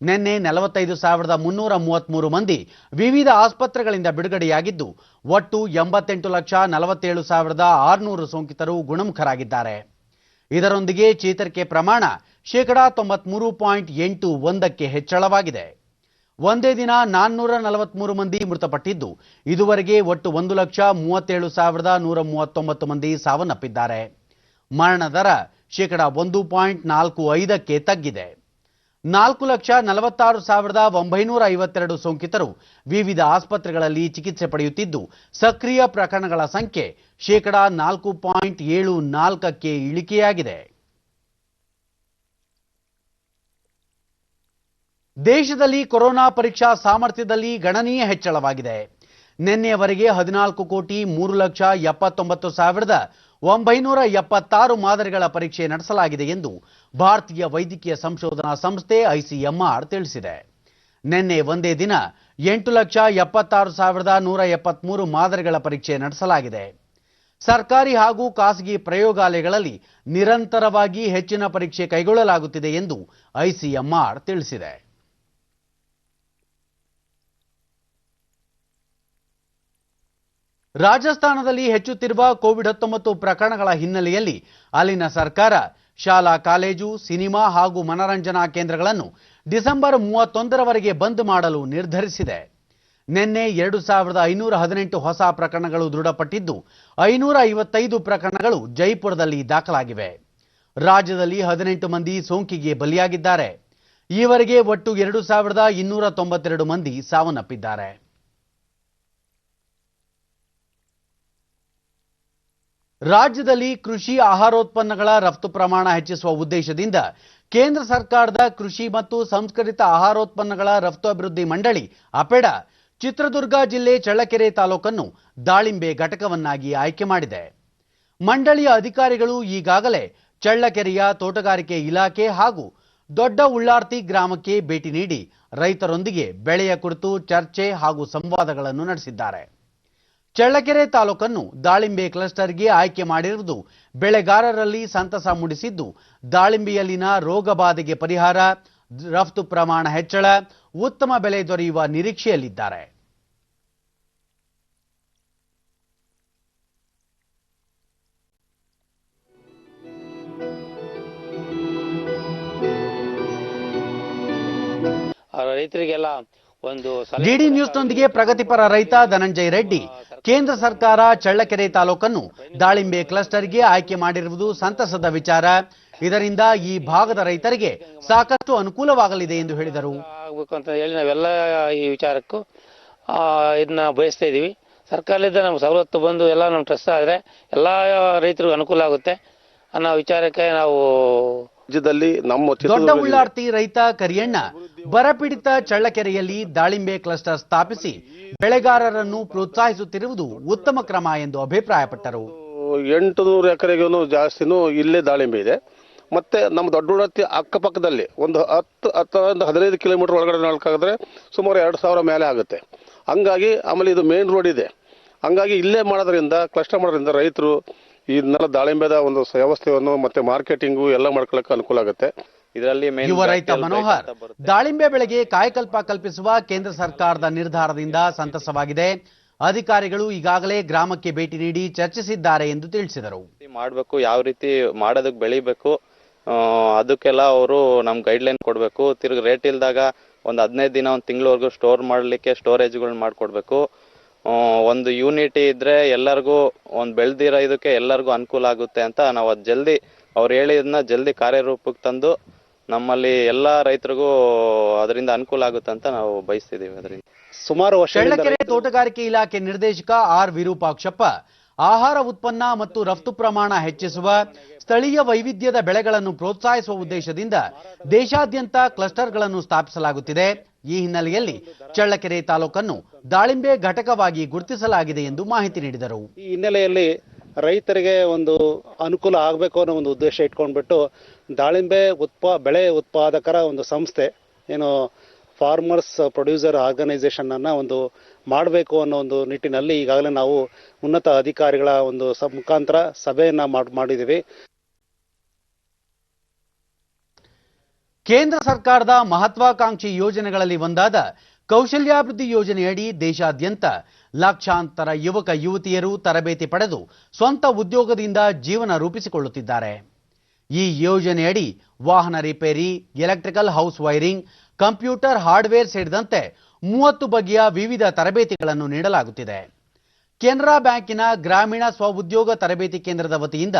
ನಿನ್ನೆ 45,333 ಮಂದಿ ವಿವಿಧ ಆಸ್ಪತ್ರೆಗಳಿಂದ ಬಿಡುಗಡೆಯಾಗಿದ್ದು, ಒಟ್ಟು 88,47,600 ಸೋಂಕಿತರು ಗುಣಮುಖರಾಗಿದ್ದಾರೆ. ಇದರೊಂದಿಗೆ ಚೇತರಿಕೆ ಪ್ರಮಾಣ 93.81ಕ್ಕೆ ಹೆಚ್ಚಳವಾಗಿದೆ. ಒಂದೇ ದಿನ 443 ಮಂದಿ ಮೃತಪಟ್ಟಿದ್ದು, ಇದುವರೆಗೆ ಒಟ್ಟು 1,37,139 ಮಂದಿ ಸಾವನ್ನಪ್ಪಿದ್ದಾರೆ. ಮರಣ ದರ 1.45ಕ್ಕೆ ತಗ್ಗಿದೆ. 4,46,952 ಸೋಂಕಿತರು ವಿವಿಧ ಆಸ್ಪತ್ರೆಗಳಲ್ಲಿ ಚಿಕಿತ್ಸೆ ಪಡೆಯುತ್ತಿದ್ದು, ಸಕ್ರಿಯ ಪ್ರಕರಣಗಳ ಸಂಖ್ಯೆ 4.74ಕ್ಕೆ ಇಳಿಕೆಯಾಗಿದೆ. ದೇಶದಲ್ಲಿ ಕೊರೋನಾ ಪರೀಕ್ಷಾ ಸಾಮರ್ಥ್ಯದಲ್ಲಿ ಗಣನೀಯ ಹೆಚ್ಚಳವಾಗಿದೆ. ನಿನ್ನೆಯವರೆಗೆ 14,3,79,976 ಮಾದರಿಗಳ ಪರೀಕ್ಷೆ ನಡೆಸಲಾಗಿದೆ ಎಂದು ಭಾರತೀಯ ವೈದ್ಯಕೀಯ ಸಂಶೋಧನಾ ಸಂಸ್ಥೆ ಐಸಿಎಂಆರ್ ತಿಳಿಸಿದೆ. ನಿನ್ನೆ ಒಂದೇ ದಿನ 8,76,173 ಮಾದರಿಗಳ ಪರೀಕ್ಷೆ ನಡೆಸಲಾಗಿದೆ. ಸರ್ಕಾರಿ ಹಾಗೂ ಖಾಸಗಿ ಪ್ರಯೋಗಾಲಯಗಳಲ್ಲಿ ನಿರಂತರವಾಗಿ ಹೆಚ್ಚಿನ ಪರೀಕ್ಷೆ ಕೈಗೊಳ್ಳಲಾಗುತ್ತಿದೆ ಎಂದು ಐಸಿಎಂಆರ್ ತಿಳಿಸಿದೆ. ರಾಜಸ್ಥಾನದಲ್ಲಿ ಹೆಚ್ಚುತ್ತಿರುವ ಕೋವಿಡ್-19 ಪ್ರಕರಣಗಳ ಹಿನ್ನೆಲೆಯಲ್ಲಿ ಅಲ್ಲಿನ ಸರ್ಕಾರ ಶಾಲಾ ಕಾಲೇಜು, ಸಿನಿಮಾ ಹಾಗೂ ಮನರಂಜನಾ ಕೇಂದ್ರಗಳನ್ನು ಡಿಸೆಂಬರ್ 31ರವರೆಗೆ ಬಂದ್ ಮಾಡಲು ನಿರ್ಧರಿಸಿದೆ. ನಿನ್ನೆ 2,518 ಹೊಸ ಪ್ರಕರಣಗಳು ದೃಢಪಟ್ಟಿದ್ದು, 555 ಪ್ರಕರಣಗಳು ಜೈಪುರದಲ್ಲಿ ದಾಖಲಾಗಿವೆ. ರಾಜ್ಯದಲ್ಲಿ 18 ಮಂದಿ ಸೋಂಕಿಗೆ ಬಲಿಯಾಗಿದ್ದಾರೆ. ಈವರೆಗೆ ಒಟ್ಟು 2,292 ಮಂದಿ ಸಾವನ್ನಪ್ಪಿದ್ದಾರೆ. ರಾಜ್ಯದಲ್ಲಿ ಕೃಷಿ ಆಹಾರೋತ್ಪನ್ನಗಳ ರಫ್ತು ಪ್ರಮಾಣ ಹೆಚ್ಚಿಸುವ ಉದ್ದೇಶದಿಂದ ಕೇಂದ್ರ ಸರ್ಕಾರದ ಕೃಷಿ ಮತ್ತು ಸಂಸ್ಕರಿತ ಆಹಾರೋತ್ಪನ್ನಗಳ ರಫ್ತು ಅಭಿವೃದ್ಧಿ ಮಂಡಳಿ ಅಪೆಡ ಚಿತ್ರದುರ್ಗ ಜಿಲ್ಲೆ ಚಳ್ಳಕೆರೆ ತಾಲೂಕನ್ನು ದಾಳಿಂಬೆ ಘಟಕವನ್ನಾಗಿ ಆಯ್ಕೆ ಮಾಡಿದೆ. ಮಂಡಳಿಯ ಅಧಿಕಾರಿಗಳು ಈಗಾಗಲೇ ಚಳ್ಳಕೆರೆಯ ತೋಟಗಾರಿಕೆ ಇಲಾಖೆ ಹಾಗೂ ದೊಡ್ಡ ಉಳ್ಳಾರ್ತಿ ಗ್ರಾಮಕ್ಕೆ ಭೇಟಿ ನೀಡಿ ರೈತರೊಂದಿಗೆ ಬೆಳೆಯ ಕುರಿತು ಚರ್ಚೆ ಹಾಗೂ ಸಂವಾದಗಳನ್ನು ನಡೆಸಿದ್ದಾರೆ. ಚಳ್ಳಕೆರೆ ತಾಲೂಕನ್ನು ದಾಳಿಂಬೆ ಕ್ಲಸ್ಟರ್ಗೆ ಆಯ್ಕೆ ಮಾಡಿರುವುದು ಬೆಳೆಗಾರರಲ್ಲಿ ಸಂತಸ ಮೂಡಿಸಿದ್ದು, ದಾಳಿಂಬೆಯಲ್ಲಿನ ರೋಗ ಬಾಧೆಗೆ ಪರಿಹಾರ, ರಫ್ತು ಪ್ರಮಾಣ ಹೆಚ್ಚಳ, ಉತ್ತಮ ಬೆಲೆ ದೊರೆಯುವ ನಿರೀಕ್ಷೆಯಲ್ಲಿದ್ದಾರೆ. ರೈತರಿಗೆಲ್ಲ ಡಿಡಿ ನ್ಯೂಸ್ನೊಂದಿಗೆ ಪ್ರಗತಿಪರ ರೈತ ಧನಂಜಯ ರೆಡ್ಡಿ, ಕೇಂದ್ರ ಸರ್ಕಾರ ಚಳ್ಳಕೆರೆ ತಾಲೂಕನ್ನು ದಾಳಿಂಬೆ ಕ್ಲಸ್ಟರ್ಗೆ ಆಯ್ಕೆ ಮಾಡಿರುವುದು ಸಂತಸದ ವಿಚಾರ. ಇದರಿಂದ ಈ ಭಾಗದ ರೈತರಿಗೆ ಸಾಕಷ್ಟು ಅನುಕೂಲವಾಗಲಿದೆ ಎಂದು ಹೇಳಿದರು. ಆಗಬೇಕು ಅಂತ ಹೇಳಿ ನಾವೆಲ್ಲ ಈ ವಿಚಾರಕ್ಕೂ ಇದನ್ನ ಬಯಸ್ತಾ ಇದೀವಿ. ಸರ್ಕಾರದಿಂದ ನಮ್ಗೆ ಸವಲತ್ತು ಬಂದು ಎಲ್ಲ ನಮ್ಮ ಟ್ರಸ್ಟ್ ಆದ್ರೆ ಎಲ್ಲ ರೈತರಿಗೂ ಅನುಕೂಲ ಆಗುತ್ತೆ ಅನ್ನೋ ವಿಚಾರಕ್ಕೆ ನಾವು ದೊಡ್ಡ ಉಳ್ಳಾರ್ತಿ ರೈತ ಕರಿಯಣ್ಣ ಬರಪೀಡಿತ ಚಳ್ಳಕೆರೆಯಲ್ಲಿ ದಾಳಿಂಬೆ ಕ್ಲಸ್ಟರ್ ಸ್ಥಾಪಿಸಿ ಬೆಳೆಗಾರರನ್ನು ಪ್ರೋತ್ಸಾಹಿಸುತ್ತಿರುವುದು ಉತ್ತಮ ಕ್ರಮ ಎಂದು ಅಭಿಪ್ರಾಯಪಟ್ಟರು. 800 ಎಕರೆಗೂ ಜಾಸ್ತಿನೂ ಇಲ್ಲೇ ದಾಳಿಂಬೆ ಇದೆ. ಮತ್ತೆ ನಮ್ಮ ದೊಡ್ಡ ಉಳ್ಳಾರ್ತಿ ಅಕ್ಕಪಕ್ಕದಲ್ಲಿ ಒಂದು 10-15 ಕಿಲೋಮೀಟರ್ ಒಳಗಡೆ ನೋಡ್ಕಾದ್ರೆ ಸುಮಾರು 2,000 ಮೇಲೆ ಆಗುತ್ತೆ. ಹಂಗಾಗಿ ಆಮೇಲೆ ಇದು ಮೇನ್ ರೋಡ್ ಇದೆ. ಹಂಗಾಗಿ ಇಲ್ಲೇ ಮಾಡೋದ್ರಿಂದ ಕ್ಲಸ್ಟರ್ ಮಾಡೋದ್ರಿಂದ ರೈತರು ಇದನ್ನೆಲ್ಲ ದಾಳಿಂಬೆದ ಒಂದು ವ್ಯವಸ್ಥೆಯನ್ನು ಮತ್ತೆ ಮಾರ್ಕೆಟಿಂಗು ಎಲ್ಲ ಮಾಡ್ಕೊಳ್ಳಕ್ಕೆ ಅನುಕೂಲ ಆಗುತ್ತೆ. ಇದರಲ್ಲಿ ಯುವ ರೈತ ಮನೋಹರ್, ದಾಳಿಂಬೆ ಬೆಳೆಗೆ ಕಾಯಕಲ್ಪ ಕಲ್ಪಿಸುವ ಕೇಂದ್ರ ಸರ್ಕಾರದ ನಿರ್ಧಾರದಿಂದ ಸಂತಸವಾಗಿದೆ. ಅಧಿಕಾರಿಗಳು ಈಗಾಗಲೇ ಗ್ರಾಮಕ್ಕೆ ಭೇಟಿ ನೀಡಿ ಚರ್ಚಿಸಿದ್ದಾರೆ ಎಂದು ತಿಳಿಸಿದರು. ಮಾಡಬೇಕು, ಯಾವ ರೀತಿ ಮಾಡೋದಕ್ಕೆ ಬೆಳಿಬೇಕು, ಅದಕ್ಕೆಲ್ಲ ಅವರು ನಮ್ ಗೈಡ್ಲೈನ್ ಕೊಡಬೇಕು. ತಿರುಗಿ ರೇಟ್ ಇಲ್ದಾಗ ಒಂದು 15 ದಿನ 1 ತಿಂಗಳವರೆಗೂ ಸ್ಟೋರ್ ಮಾಡಲಿಕ್ಕೆ ಸ್ಟೋರೇಜ್ಗಳನ್ನ ಮಾಡಿಕೊಡ್ಬೇಕು. ಒಂದು ಯೂನಿಟಿ ಇದ್ರೆ ಎಲ್ಲರಿಗೂ ಒಂದು ಬೆಳೆದಿರೋ ಇದಕ್ಕೆ ಎಲ್ಲರಿಗೂ ಅನುಕೂಲ ಆಗುತ್ತೆ ಅಂತ ನಾವು ಅದು ಜಲ್ದಿ ಅವ್ರು ಹೇಳಿದನ್ನ ಜಲ್ದಿ ಕಾರ್ಯರೂಪಕ್ಕೆ ತಂದು ನಮ್ಮಲ್ಲಿ ಎಲ್ಲ ರೈತರಿಗೂ ಅದರಿಂದ ಅನುಕೂಲ ಆಗುತ್ತೆ ಅಂತ ನಾವು ಬಯಸ್ತಿದ್ದೀವಿ. ಅದರಿಂದ ಸುಮಾರು ಚಳ್ಳಕೆರೆ ತೋಟಗಾರಿಕೆ ಇಲಾಖೆ ನಿರ್ದೇಶಕ ಆರ್ ವಿರೂಪಾಕ್ಷಪ್ಪ ಆಹಾರ ಉತ್ಪನ್ನ ಮತ್ತು ರಫ್ತು ಪ್ರಮಾಣ ಹೆಚ್ಚಿಸುವ, ಸ್ಥಳೀಯ ವೈವಿಧ್ಯದ ಬೆಳೆಗಳನ್ನು ಪ್ರೋತ್ಸಾಹಿಸುವ ಉದ್ದೇಶದಿಂದ ದೇಶಾದ್ಯಂತ ಕ್ಲಸ್ಟರ್ಗಳನ್ನು ಸ್ಥಾಪಿಸಲಾಗುತ್ತಿದೆ. ಈ ಹಿನ್ನೆಲೆಯಲ್ಲಿ ಚಳ್ಳಕೆರೆ ತಾಲೂಕನ್ನು ದಾಳಿಂಬೆ ಘಟಕವಾಗಿ ಗುರುತಿಸಲಾಗಿದೆ ಎಂದು ಮಾಹಿತಿ ನೀಡಿದರು. ಈ ಹಿನ್ನೆಲೆಯಲ್ಲಿ ರೈತರಿಗೆ ಒಂದು ಅನುಕೂಲ ಆಗಬೇಕು ಅನ್ನೋ ಒಂದು ಉದ್ದೇಶ ಇಟ್ಕೊಂಡ್ಬಿಟ್ಟು ದಾಳಿಂಬೆ ಬೆಳೆ ಉತ್ಪಾದಕರ ಒಂದು ಸಂಸ್ಥೆ ಏನು ಫಾರ್ಮರ್ಸ್ ಪ್ರೊಡ್ಯೂಸರ್ ಆರ್ಗನೈಸೇಷನ್ ಅನ್ನ ಒಂದು ಮಾಡಬೇಕು ಅನ್ನೋ ಒಂದು ನಿಟ್ಟಿನಲ್ಲಿ ಈಗಾಗಲೇ ನಾವು ಉನ್ನತ ಅಧಿಕಾರಿಗಳ ಒಂದು ಮುಖಾಂತರ ಸಭೆಯನ್ನ ಮಾಡಿದ್ದೀವಿ. ಕೇಂದ್ರ ಸರ್ಕಾರದ ಮಹತ್ವಾಕಾಂಕ್ಷಿ ಯೋಜನೆಗಳಲ್ಲಿ ಒಂದಾದ ಕೌಶಲ್ಯಾಭಿವೃದ್ಧಿ ಯೋಜನೆಯಡಿ ದೇಶಾದ್ಯಂತ ಲಕ್ಷಾಂತರ ಯುವಕ ಯುವತಿಯರು ತರಬೇತಿ ಪಡೆದು ಸ್ವಂತ ಉದ್ಯೋಗದಿಂದ ಜೀವನ ರೂಪಿಸಿಕೊಳ್ಳುತ್ತಿದ್ದಾರೆ. ಈ ಯೋಜನೆಯಡಿ ವಾಹನ repair, electrical house wiring, computer hardware ಸೇರಿದಂತೆ 30 ಬಗೆಯ ವಿವಿಧ ತರಬೇತಿಗಳನ್ನು ನೀಡಲಾಗುತ್ತಿದೆ. ಕೆನರಾ ಬ್ಯಾಂಕಿನ ಗ್ರಾಮೀಣ ಸ್ವಉದ್ಯೋಗ ತರಬೇತಿ ಕೇಂದ್ರದ ವತಿಯಿಂದ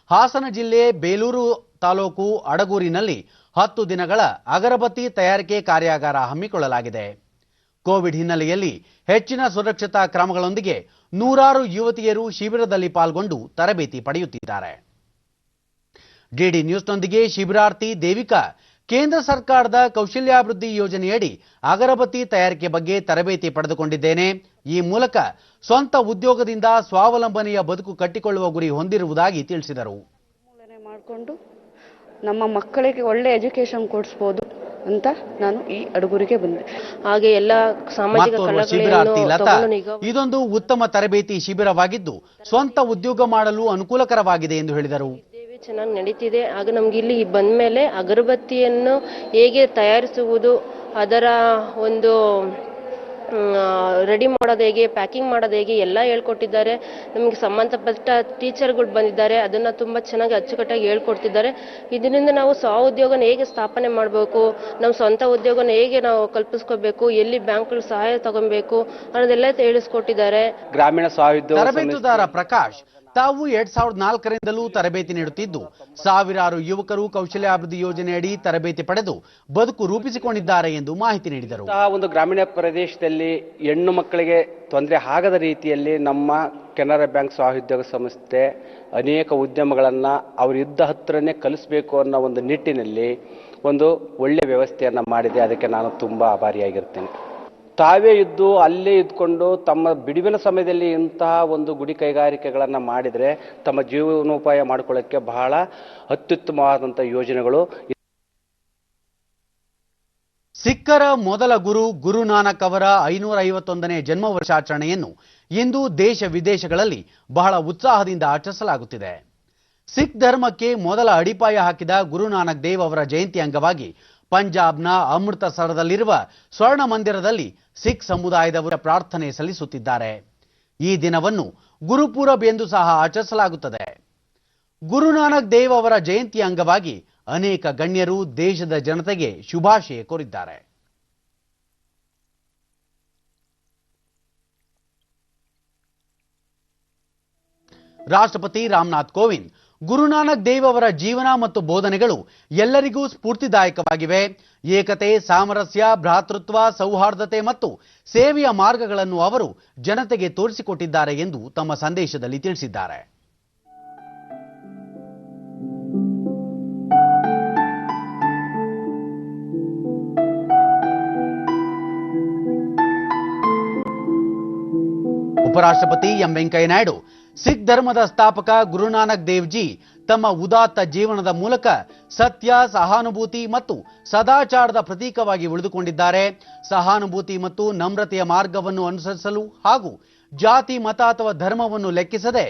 ಹಾಸನ ಜಿಲ್ಲೆ ಬೇಲೂರು ತಾಲೂಕು ಅಡಗೂರಿನಲ್ಲಿ 10 ದಿನಗಳ ಅಗರಬತ್ತಿ ತಯಾರಿಕೆ ಕಾರ್ಯಾಗಾರ ಹಮ್ಮಿಕೊಳ್ಳಲಾಗಿದೆ. ಕೋವಿಡ್ ಹಿನ್ನೆಲೆಯಲ್ಲಿ ಹೆಚ್ಚಿನ ಸುರಕ್ಷತಾ ಕ್ರಮಗಳೊಂದಿಗೆ ನೂರಾರು ಯುವತಿಯರು ಶಿಬಿರದಲ್ಲಿ ಪಾಲ್ಗೊಂಡು ತರಬೇತಿ ಪಡೆಯುತ್ತಿದ್ದಾರೆ. ಡಿಡಿ ನ್ಯೂಸ್ನೊಂದಿಗೆ ಶಿಬಿರಾರ್ಥಿ ದೇವಿಕಾ ಕೇಂದ್ರ ಸರ್ಕಾರದ ಕೌಶಲ್ಯಾಭಿವೃದ್ಧಿ ಯೋಜನೆಯಡಿ ಅಗರಬತ್ತಿ ತಯಾರಿಕೆ ಬಗ್ಗೆ ತರಬೇತಿ ಪಡೆದುಕೊಂಡಿದ್ದೇನೆ. ಈ ಮೂಲಕ ಸ್ವಂತ ಉದ್ಯೋಗದಿಂದ ಸ್ವಾವಲಂಬನೆಯ ಬದುಕು ಕಟ್ಟಿಕೊಳ್ಳುವ ಗುರಿ ಹೊಂದಿರುವುದಾಗಿ ತಿಳಿಸಿದರು. ಮಾಡಿಕೊಂಡು ನಮ್ಮ ಮಕ್ಕಳಿಗೆ ಒಳ್ಳೆ ಎಜುಕೇಶನ್ ಕೊಡಿಸಬಹುದು ಅಂತ ನಾನು ಈ ಅಡಗೂರಿಗೆ ಬಂದೆ. ಹಾಗೆ ಎಲ್ಲ ಸಾಮಾಜಿಕ ಶಿಬಿರಾರ್ಥಿ ಲತಾ, ಇದೊಂದು ಉತ್ತಮ ತರಬೇತಿ ಶಿಬಿರವಾಗಿದ್ದು ಸ್ವಂತ ಉದ್ಯೋಗ ಮಾಡಲು ಅನುಕೂಲಕರವಾಗಿದೆ ಎಂದು ಹೇಳಿದರು. ಚೆನ್ನಾಗಿ ನಡೀತಿದೆ. ಆಗ ನಮ್ಗೆ ಇಲ್ಲಿ ಬಂದ ಮೇಲೆ ಅಗರಬತ್ತಿಯನ್ನು ಹೇಗೆ ತಯಾರಿಸುವುದು, ಅದರ ಒಂದು ರೆಡಿ ಮಾಡೋದು ಹೇಗೆ, ಪ್ಯಾಕಿಂಗ್ ಮಾಡೋದು ಹೇಗೆ ಎಲ್ಲ ಹೇಳ್ಕೊಟ್ಟಿದ್ದಾರೆ. ನಮಗೆ ಸಂಬಂಧಪಟ್ಟ ಟೀಚರ್ಗಳು ಬಂದಿದ್ದಾರೆ, ಅದನ್ನು ತುಂಬ ಚೆನ್ನಾಗಿ ಅಚ್ಚುಕಟ್ಟಾಗಿ ಹೇಳ್ಕೊಡ್ತಿದ್ದಾರೆ. ಇದರಿಂದ ನಾವು ಸ್ವಉದ್ಯೋಗನ ಹೇಗೆ ಸ್ಥಾಪನೆ ಮಾಡಬೇಕು, ನಮ್ಮ ಸ್ವಂತ ಉದ್ಯೋಗನ ಹೇಗೆ ನಾವು ಕಲ್ಪಿಸ್ಕೋಬೇಕು, ಎಲ್ಲಿ ಬ್ಯಾಂಕ್ಗಳು ಸಹಾಯ ತಗೊಬೇಕು ಅನ್ನೋದೆಲ್ಲ ತಿಳಿಸ್ಕೊಟ್ಟಿದ್ದಾರೆ. ಗ್ರಾಮೀಣ ಸ್ವಉದ್ಯೋಗ ತರಬೇತುದಾರ ಪ್ರಕಾಶ್ ತಾವು 2004ರಿಂದಲೂ ತರಬೇತಿ ನೀಡುತ್ತಿದ್ದು ಸಾವಿರಾರು ಯುವಕರು ಕೌಶಲ್ಯಾಭಿವೃದ್ಧಿ ಯೋಜನೆಯಡಿ ತರಬೇತಿ ಪಡೆದು ಬದುಕು ರೂಪಿಸಿಕೊಂಡಿದ್ದಾರೆ ಎಂದು ಮಾಹಿತಿ ನೀಡಿದರು. ಒಂದು ಗ್ರಾಮೀಣ ಪ್ರದೇಶದಲ್ಲಿ ಹೆಣ್ಣು ಮಕ್ಕಳಿಗೆ ತೊಂದರೆ ಆಗದ ರೀತಿಯಲ್ಲಿ ನಮ್ಮ ಕೆನರಾ ಬ್ಯಾಂಕ್ ಸ್ವಉದ್ಯೋಗ ಸಂಸ್ಥೆ ಅನೇಕ ಉದ್ಯಮಗಳನ್ನು ಅವ್ರ ಯುದ್ಧ ಹತ್ತಿರನೇ ಕಲಿಸಬೇಕು ಅನ್ನೋ ಒಂದು ನಿಟ್ಟಿನಲ್ಲಿ ಒಂದು ಒಳ್ಳೆಯ ವ್ಯವಸ್ಥೆಯನ್ನು ಮಾಡಿದೆ. ಅದಕ್ಕೆ ನಾನು ತುಂಬ ಆಭಾರಿಯಾಗಿರ್ತೇನೆ. ತಾವೇ ಇದ್ದು ಅಲ್ಲೇ ಇದ್ಕೊಂಡು ತಮ್ಮ ಬಿಡುವಿನ ಸಮಯದಲ್ಲಿ ಇಂತಹ ಒಂದು ಗುಡಿ ಕೈಗಾರಿಕೆಗಳನ್ನು ಮಾಡಿದರೆ ತಮ್ಮ ಜೀವನೋಪಾಯ ಮಾಡಿಕೊಳ್ಳೋಕ್ಕೆ ಬಹಳ ಅತ್ಯುತ್ತಮವಾದಂಥ ಯೋಜನೆಗಳು. ಸಿಖ್ಖರ ಮೊದಲ ಗುರು ಗುರುನಾನಕ್ ಅವರ 551ನೇ ಜನ್ಮ ವರ್ಷಾಚರಣೆಯನ್ನು ಇಂದು ದೇಶ ವಿದೇಶಗಳಲ್ಲಿ ಬಹಳ ಉತ್ಸಾಹದಿಂದ ಆಚರಿಸಲಾಗುತ್ತಿದೆ. ಸಿಖ್ ಧರ್ಮಕ್ಕೆ ಮೊದಲ ಅಡಿಪಾಯ ಹಾಕಿದ ಗುರುನಾನಕ್ ದೇವ್ ಅವರ ಜಯಂತಿ ಅಂಗವಾಗಿ ಪಂಜಾಬ್ನ ಅಮೃತಸರದಲ್ಲಿರುವ ಸ್ವರ್ಣ ಮಂದಿರದಲ್ಲಿ ಸಿಖ್ ಸಮುದಾಯದವರ ಪ್ರಾರ್ಥನೆ ಸಲ್ಲಿಸುತ್ತಿದ್ದಾರೆ. ಈ ದಿನವನ್ನು ಗುರುಪೂರಬ್ ಎಂದು ಸಹ ಆಚರಿಸಲಾಗುತ್ತದೆ. ಗುರುನಾನಕ್ ದೇವ್ ಅವರ ಜಯಂತಿ ಅಂಗವಾಗಿ ಅನೇಕ ಗಣ್ಯರು ದೇಶದ ಜನತೆಗೆ ಶುಭಾಶಯ ಕೋರಿದ್ದಾರೆ. ರಾಷ್ಟ್ರಪತಿ ರಾಮನಾಥ್ ಕೋವಿಂದ್ ಗುರುನಾನಕ್ ದೇವ್ ಅವರ ಜೀವನ ಮತ್ತು ಬೋಧನೆಗಳು ಎಲ್ಲರಿಗೂ ಸ್ಫೂರ್ತಿದಾಯಕವಾಗಿವೆ. ಏಕತೆ, ಸಾಮರಸ್ಯ, ಭ್ರಾತೃತ್ವ, ಸೌಹಾರ್ದತೆ ಮತ್ತು ಸೇವೆಯ ಮಾರ್ಗಗಳನ್ನು ಅವರು ಜನತೆಗೆ ತೋರಿಸಿಕೊಟ್ಟಿದ್ದಾರೆ ಎಂದು ತಮ್ಮ ಸಂದೇಶದಲ್ಲಿ ತಿಳಿಸಿದ್ದಾರೆ. ಉಪರಾಷ್ಟ್ರಪತಿ ಎಂ ವೆಂಕಯ್ಯ ನಾಯ್ಡು ಸಿಖ್ ಧರ್ಮದ ಸ್ಥಾಪಕ ಗುರುನಾನಕ್ ದೇವ್ ಜಿ ತಮ್ಮ ಉದಾತ್ತ ಜೀವನದ ಮೂಲಕ ಸತ್ಯ, ಸಹಾನುಭೂತಿ ಮತ್ತು ಸದಾಚಾರದ ಪ್ರತೀಕವಾಗಿ ಉಳಿದುಕೊಂಡಿದ್ದಾರೆ. ಸಹಾನುಭೂತಿ ಮತ್ತು ನಮ್ರತೆಯ ಮಾರ್ಗವನ್ನು ಅನುಸರಿಸಲು ಹಾಗೂ ಜಾತಿ, ಮತ ಅಥವಾ ಧರ್ಮವನ್ನು ಲೆಕ್ಕಿಸದೆ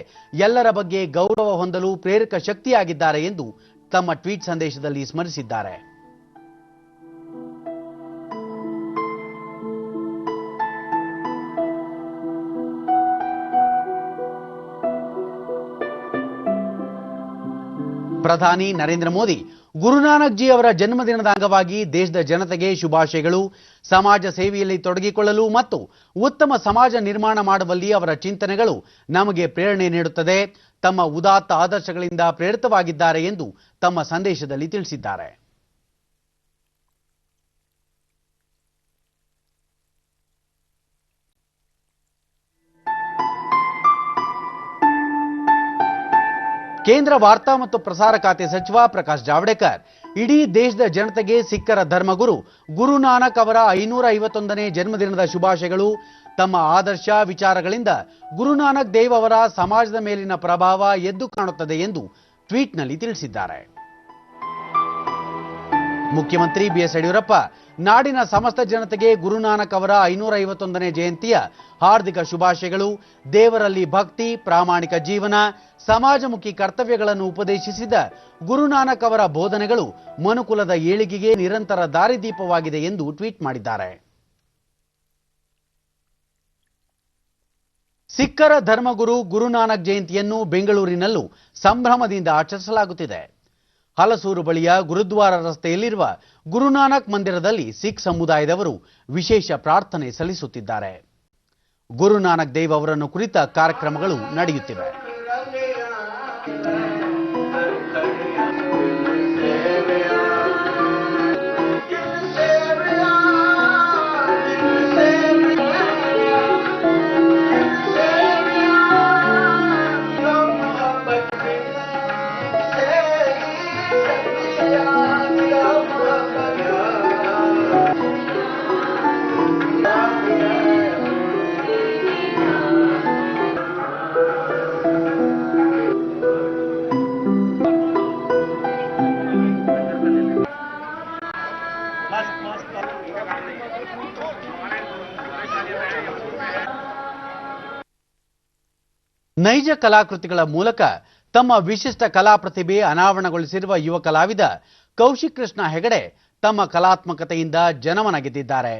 ಎಲ್ಲರ ಬಗ್ಗೆ ಗೌರವ ಹೊಂದಲು ಪ್ರೇರಕ ಶಕ್ತಿಯಾಗಿದ್ದಾರೆ ಎಂದು ತಮ್ಮ ಟ್ವೀಟ್ ಸಂದೇಶದಲ್ಲಿ ಸ್ಮರಿಸಿದ್ದಾರೆ. ಪ್ರಧಾನಿ ನರೇಂದ್ರ ಮೋದಿ ಗುರುನಾನಕ್ ಜಿ ಅವರ ಜನ್ಮದಿನದ ಅಂಗವಾಗಿ ದೇಶದ ಜನತೆಗೆ ಶುಭಾಶಯಗಳು. ಸಮಾಜ ಸೇವೆಯಲ್ಲಿ ತೊಡಗಿಕೊಳ್ಳಲು ಮತ್ತು ಉತ್ತಮ ಸಮಾಜ ನಿರ್ಮಾಣ ಮಾಡುವಲ್ಲಿ ಅವರ ಚಿಂತನೆಗಳು ನಮಗೆ ಪ್ರೇರಣೆ ನೀಡುತ್ತದೆ. ತಮ್ಮ ಉದಾತ್ತ ಆದರ್ಶಗಳಿಂದ ಪ್ರೇರಿತವಾಗಿದ್ದಾರೆ ಎಂದು ತಮ್ಮ ಸಂದೇಶದಲ್ಲಿ ತಿಳಿಸಿದ್ದಾರೆ. ಕೇಂದ್ರ ವಾರ್ತಾ ಮತ್ತು ಪ್ರಸಾರ ಖಾತೆ ಸಚಿವ ಪ್ರಕಾಶ್ ಜಾವಡೇಕರ್ ಇಡೀ ದೇಶದ ಜನತೆಗೆ ಸಿಖ್ಖರ ಧರ್ಮಗುರು ಗುರುನಾನಕ್ ಅವರ 551ನೇ ಜನ್ಮದಿನದ ಶುಭಾಶಯಗಳು. ತಮ್ಮ ಆದರ್ಶ ವಿಚಾರಗಳಿಂದ ಗುರುನಾನಕ್ ದೇವ್ ಅವರ ಸಮಾಜದ ಮೇಲಿನ ಪ್ರಭಾವ ಎದ್ದು ಕಾಣುತ್ತದೆ ಎಂದು ಟ್ವೀಟ್ನಲ್ಲಿ ತಿಳಿಸಿದ್ದಾರೆ. ಮುಖ್ಯಮಂತ್ರಿ ಬಿಎಸ್ ಯಡಿಯೂರಪ್ಪ ನಾಡಿನ ಸಮಸ್ತ ಜನತೆಗೆ ಗುರುನಾನಕ್ ಅವರ 551ನೇ ಜಯಂತಿಯ ಹಾರ್ದಿಕ ಶುಭಾಶಯಗಳು. ದೇವರಲ್ಲಿ ಭಕ್ತಿ, ಪ್ರಾಮಾಣಿಕ ಜೀವನ, ಸಮಾಜಮುಖಿ ಕರ್ತವ್ಯಗಳನ್ನು ಉಪದೇಶಿಸಿದ ಗುರುನಾನಕ್ ಅವರ ಬೋಧನೆಗಳು ಮನುಕುಲದ ಏಳಿಗೆಗೆ ನಿರಂತರ ದಾರಿದೀಪವಾಗಿದೆ ಎಂದು ಟ್ವೀಟ್ ಮಾಡಿದ್ದಾರೆ. ಸಿಖ್ಖರ ಧರ್ಮಗುರು ಗುರುನಾನಕ್ ಜಯಂತಿಯನ್ನು ಬೆಂಗಳೂರಿನಲ್ಲೂ ಸಂಭ್ರಮದಿಂದ ಆಚರಿಸಲಾಗುತ್ತಿದೆ. ಹಲಸೂರು ಬಳಿಯ ಗುರುದ್ವಾರ ರಸ್ತೆಯಲ್ಲಿರುವ ಗುರುನಾನಕ್ ಮಂದಿರದಲ್ಲಿ ಸಿಖ್ ಸಮುದಾಯದವರು ವಿಶೇಷ ಪ್ರಾರ್ಥನೆ ಸಲ್ಲಿಸುತ್ತಿದ್ದಾರೆ. ಗುರುನಾನಕ್ ದೇವ್ ಅವರನ್ನು ಕುರಿತ ಕಾರ್ಯಕ್ರಮಗಳು ನಡೆಯುತ್ತಿವೆ. ನೈಜ ಕಲಾಕೃತಿಗಳ ಮೂಲಕ ತಮ್ಮ ವಿಶಿಷ್ಟ ಕಲಾ ಪ್ರತಿಭೆ ಅನಾವರಣಗೊಳಿಸಿರುವ ಯುವ ಕಲಾವಿದ ಕೌಶಿಕ್ ಕೃಷ್ಣ ಹೆಗಡೆ ತಮ್ಮ ಕಲಾತ್ಮಕತೆಯಿಂದ ಜನಮನ ಗೆದ್ದಿದ್ದಾರೆ.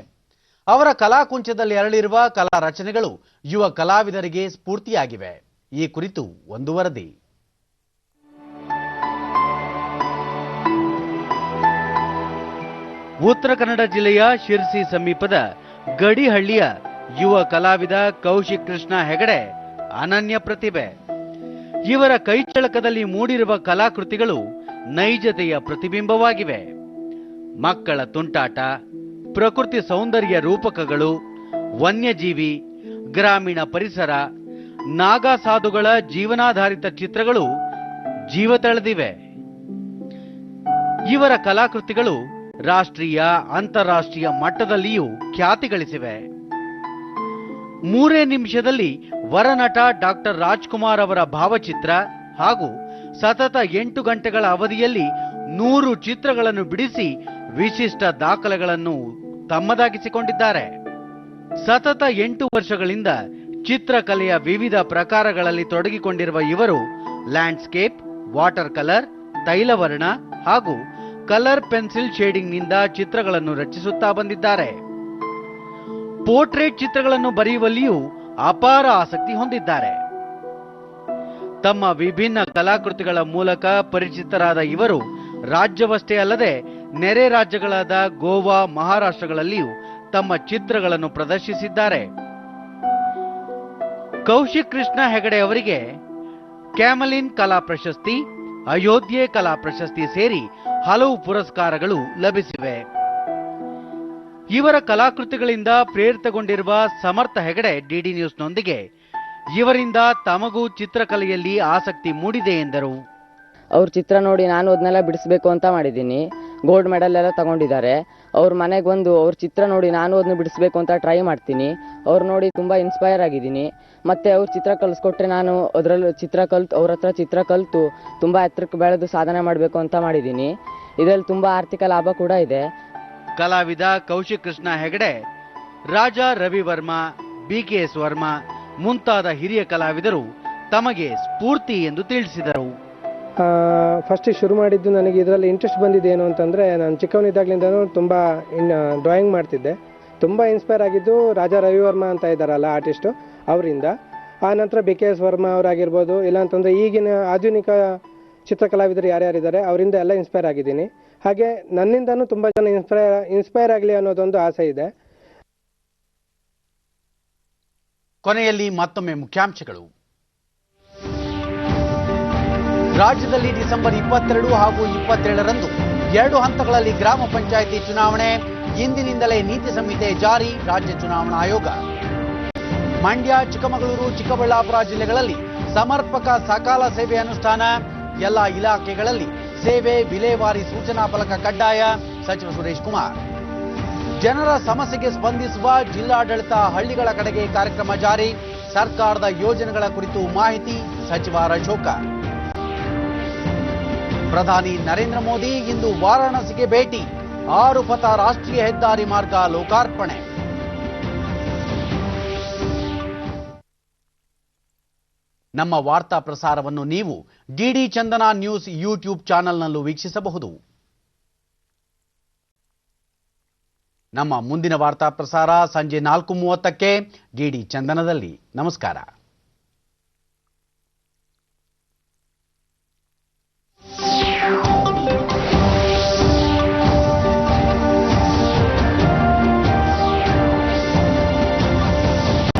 ಅವರ ಕಲಾಕುಂಚದಲ್ಲಿ ಅರಳಿರುವ ಕಲಾ ರಚನೆಗಳು ಯುವ ಕಲಾವಿದರಿಗೆ ಸ್ಫೂರ್ತಿಯಾಗಿವೆ. ಈ ಕುರಿತು ಒಂದು ವರದಿ. ಉತ್ತರ ಕನ್ನಡ ಜಿಲ್ಲೆಯ ಶಿರ್ಸಿ ಸಮೀಪದ ಗಡಿಹಳ್ಳಿಯ ಯುವ ಕಲಾವಿದ ಕೌಶಿಕ್ ಕೃಷ್ಣ ಹೆಗಡೆ ಅನನ್ಯ ಪ್ರತಿಭೆ. ಇವರ ಕೈಚಳಕದಲ್ಲಿ ಮೂಡಿರುವ ಕಲಾಕೃತಿಗಳು ನೈಜತೆಯ ಪ್ರತಿಬಿಂಬವಾಗಿವೆ. ಮಕ್ಕಳ ತುಂಟಾಟ, ಪ್ರಕೃತಿ ಸೌಂದರ್ಯ ರೂಪಕಗಳು, ವನ್ಯಜೀವಿ, ಗ್ರಾಮೀಣ ಪರಿಸರ, ನಾಗಾ ಸಾಧುಗಳ ಜೀವನಾಧಾರಿತ ಚಿತ್ರಗಳು ಜೀವ ತಳೆದಿವೆ. ಇವರ ಕಲಾಕೃತಿಗಳು ರಾಷ್ಟ್ರೀಯ, ಅಂತಾರಾಷ್ಟ್ರೀಯ ಮಟ್ಟದಲ್ಲಿಯೂ ಖ್ಯಾತಿ ಗಳಿಸಿವೆ. 3 ನಿಮಿಷದಲ್ಲಿ ವರನಟ ಡಾಕ್ಟರ್ ರಾಜ್ಕುಮಾರ್ ಅವರ ಭಾವಚಿತ್ರ ಹಾಗೂ ಸತತ 8 ಗಂಟೆಗಳ ಅವಧಿಯಲ್ಲಿ 100 ಚಿತ್ರಗಳನ್ನು ಬಿಡಿಸಿ ವಿಶಿಷ್ಟ ದಾಖಲೆಗಳನ್ನು ತಮ್ಮದಾಗಿಸಿಕೊಂಡಿದ್ದಾರೆ. ಸತತ 8 ವರ್ಷಗಳಿಂದ ಚಿತ್ರಕಲೆಯ ವಿವಿಧ ಪ್ರಕಾರಗಳಲ್ಲಿ ತೊಡಗಿಕೊಂಡಿರುವ ಇವರು ಲ್ಯಾಂಡ್ಸ್ಕೇಪ್, ವಾಟರ್ ಕಲರ್, ತೈಲವರ್ಣ ಹಾಗೂ ಕಲರ್ ಪೆನ್ಸಿಲ್ ಶೇಡಿಂಗ್ನಿಂದ ಚಿತ್ರಗಳನ್ನು ರಚಿಸುತ್ತಾ ಬಂದಿದ್ದಾರೆ. ಪೋರ್ಟ್ರೇಟ್ ಚಿತ್ರಗಳನ್ನು ಬರೆಯುವಲ್ಲಿಯೂ ಅಪಾರ ಆಸಕ್ತಿ ಹೊಂದಿದ್ದಾರೆ. ತಮ್ಮ ವಿಭಿನ್ನ ಕಲಾಕೃತಿಗಳ ಮೂಲಕ ಪರಿಚಿತರಾದ ಇವರು ರಾಜ್ಯವಷ್ಟೇ ಅಲ್ಲದೆ ನೆರೆ ರಾಜ್ಯಗಳಾದ ಗೋವಾ, ಮಹಾರಾಷ್ಟ್ರಗಳಲ್ಲಿಯೂ ತಮ್ಮ ಚಿತ್ರಗಳನ್ನು ಪ್ರದರ್ಶಿಸಿದ್ದಾರೆ. ಕೌಶಿಕ್ ಕೃಷ್ಣ ಹೆಗಡೆ ಅವರಿಗೆ ಕ್ಯಾಮಲಿನ್ ಕಲಾ ಪ್ರಶಸ್ತಿ, ಅಯೋಧ್ಯೆ ಕಲಾ ಪ್ರಶಸ್ತಿ ಸೇರಿ ಹಲವು ಪುರಸ್ಕಾರಗಳು ಲಭಿಸಿವೆ. ಇವರ ಕಲಾಕೃತಿಗಳಿಂದ ಪ್ರೇರಿತಗೊಂಡಿರುವ ಸಮರ್ಥ ಹೆಗಡೆ ಡಿಡಿ ನ್ಯೂಸ್ನೊಂದಿಗೆ ಇವರಿಂದ ತಮಗೂ ಚಿತ್ರಕಲೆಯಲ್ಲಿ ಆಸಕ್ತಿ ಮೂಡಿದೆ ಎಂದರು. ಅವ್ರ ಚಿತ್ರ ನೋಡಿ ನಾನು ಅದನ್ನೆಲ್ಲ ಬಿಡಿಸ್ಬೇಕು ಅಂತ ಮಾಡಿದ್ದೀನಿ. ಗೋಲ್ಡ್ ಮೆಡಲ್ ಎಲ್ಲ ತಗೊಂಡಿದ್ದಾರೆ. ಅವ್ರ ಮನೆಗೆ ಬಂದು ಅವ್ರ ಚಿತ್ರ ನೋಡಿ ನಾನು ಅದನ್ನ ಬಿಡಿಸ್ಬೇಕು ಅಂತ ಟ್ರೈ ಮಾಡ್ತೀನಿ. ಅವ್ರು ನೋಡಿ ತುಂಬ ಇನ್ಸ್ಪೈರ್ ಆಗಿದ್ದೀನಿ. ಮತ್ತು ಅವ್ರ ಚಿತ್ರ ಕಲಿಸ್ಕೊಟ್ರೆ ನಾನು ಅದರಲ್ಲಿ ಅವ್ರ ಹತ್ರ ಚಿತ್ರ ಕಲಿತು ತುಂಬ ಎತ್ತರಕ್ಕೆ ಬೆಳೆದು ಸಾಧನೆ ಮಾಡಬೇಕು ಅಂತ ಮಾಡಿದ್ದೀನಿ. ಇದರಲ್ಲಿ ತುಂಬ ಆರ್ಥಿಕ ಲಾಭ ಕೂಡ ಇದೆ. ಕಲಾವಿದ ಕೌಶಿಕ್ ಕೃಷ್ಣ ಹೆಗಡೆ, ರಾಜಾ ರವಿ ವರ್ಮಾ, BKS ವರ್ಮಾ ಮುಂತಾದ ಹಿರಿಯ ಕಲಾವಿದರು ತಮಗೆ ಸ್ಫೂರ್ತಿ ಎಂದು ತಿಳಿಸಿದರು. ಫಸ್ಟ್ ಶುರು ಮಾಡಿದ್ದು ನನಗೆ ಇದರಲ್ಲಿ ಇಂಟ್ರೆಸ್ಟ್ ಬಂದಿದ್ದೇನು ಅಂತಂದರೆ, ನಾನು ಚಿಕ್ಕವನಿದ್ದಾಗಲಿಂದನೂ ತುಂಬ ಡ್ರಾಯಿಂಗ್ ಮಾಡ್ತಿದ್ದೆ. ತುಂಬ ಇನ್ಸ್ಪೈರ್ ಆಗಿದ್ದು ರಾಜಾ ರವಿವರ್ಮ ಅಂತ ಇದ್ದಾರಲ್ಲ ಆರ್ಟಿಸ್ಟು, ಅವರಿಂದ. ಆ ನಂತರ BKS ವರ್ಮಾ ಅವರಾಗಿರ್ಬೋದು, ಇಲ್ಲಾಂತಂದರೆ ಈಗಿನ ಆಧುನಿಕ ಚಿತ್ರಕಲಾವಿದರು ಯಾರ್ಯಾರಿದ್ದಾರೆ ಅವರಿಂದ ಎಲ್ಲ ಇನ್ಸ್ಪೈರ್ ಆಗಿದ್ದೀನಿ. ಹಾಗೆ ನನ್ನಿಂದನೂ ತುಂಬ ಜನ ಇನ್ಸ್ಪೈರ್ ಆಗಲಿ ಅನ್ನೋದೊಂದು ಆಸೆ ಇದೆ. ಕೊನೆಯಲ್ಲಿ ಮತ್ತೊಮ್ಮೆ ಮುಖ್ಯಾಂಶಗಳು. ರಾಜ್ಯದಲ್ಲಿ ಡಿಸೆಂಬರ್ 22 ಹಾಗೂ 27ರಂದು 2 ಹಂತಗಳಲ್ಲಿ ಗ್ರಾಮ ಪಂಚಾಯಿತಿ ಚುನಾವಣೆ. ಇಂದಿನಿಂದಲೇ ನೀತಿ ಸಂಹಿತೆ ಜಾರಿ, ರಾಜ್ಯ ಚುನಾವಣಾ ಆಯೋಗ. ಮಂಡ್ಯ, ಚಿಕ್ಕಮಗಳೂರು, ಚಿಕ್ಕಬಳ್ಳಾಪುರ ಜಿಲ್ಲೆಗಳಲ್ಲಿ ಸಮರ್ಪಕ ಸಕಾಲ ಸೇವೆ ಅನುಷ್ಠಾನ. ಎಲ್ಲ ಇಲಾಖೆಗಳಲ್ಲಿ ಸೇವೆ ವಿಲೇವಾರಿ ಸೂಚನಾ ಫಲಕ ಕಡ್ಡಾಯ, ಸಚಿವ ಸುರೇಶ್ ಕುಮಾರ್. ಜನರ ಸಮಸ್ಯೆಗೆ ಸ್ಪಂದಿಸುವ ಜಿಲ್ಲಾಡಳಿತ ಹಳ್ಳಿಗಳ ಕಡೆಗೆ ಕಾರ್ಯಕ್ರಮ ಜಾರಿ, ಸರ್ಕಾರದ ಯೋಜನೆಗಳ ಕುರಿತು ಮಾಹಿತಿ, ಸಚಿವ ಅಶೋಕ. ಪ್ರಧಾನಿ ನರೇಂದ್ರ ಮೋದಿ ಇಂದು ವಾರಾಣಸಿಗೆ ಭೇಟಿ, 6 ಪಥ ರಾಷ್ಟ್ರೀಯ ಹೆದ್ದಾರಿ ಮಾರ್ಗ ಲೋಕಾರ್ಪಣೆ. ನಮ್ಮ ವಾರ್ತಾ ಪ್ರಸಾರವನ್ನು ನೀವು ಡಿಡಿ ಚಂದನ ನ್ಯೂಸ್ ಯೂಟ್ಯೂಬ್ ಚಾನೆಲ್ನಲ್ಲೂ ವೀಕ್ಷಿಸಬಹುದು. ನಮ್ಮ ಮುಂದಿನ ವಾರ್ತಾ ಪ್ರಸಾರ ಸಂಜೆ 4:30ಕ್ಕೆ ಡಿಡಿ ಚಂದನದಲ್ಲಿ. ನಮಸ್ಕಾರ.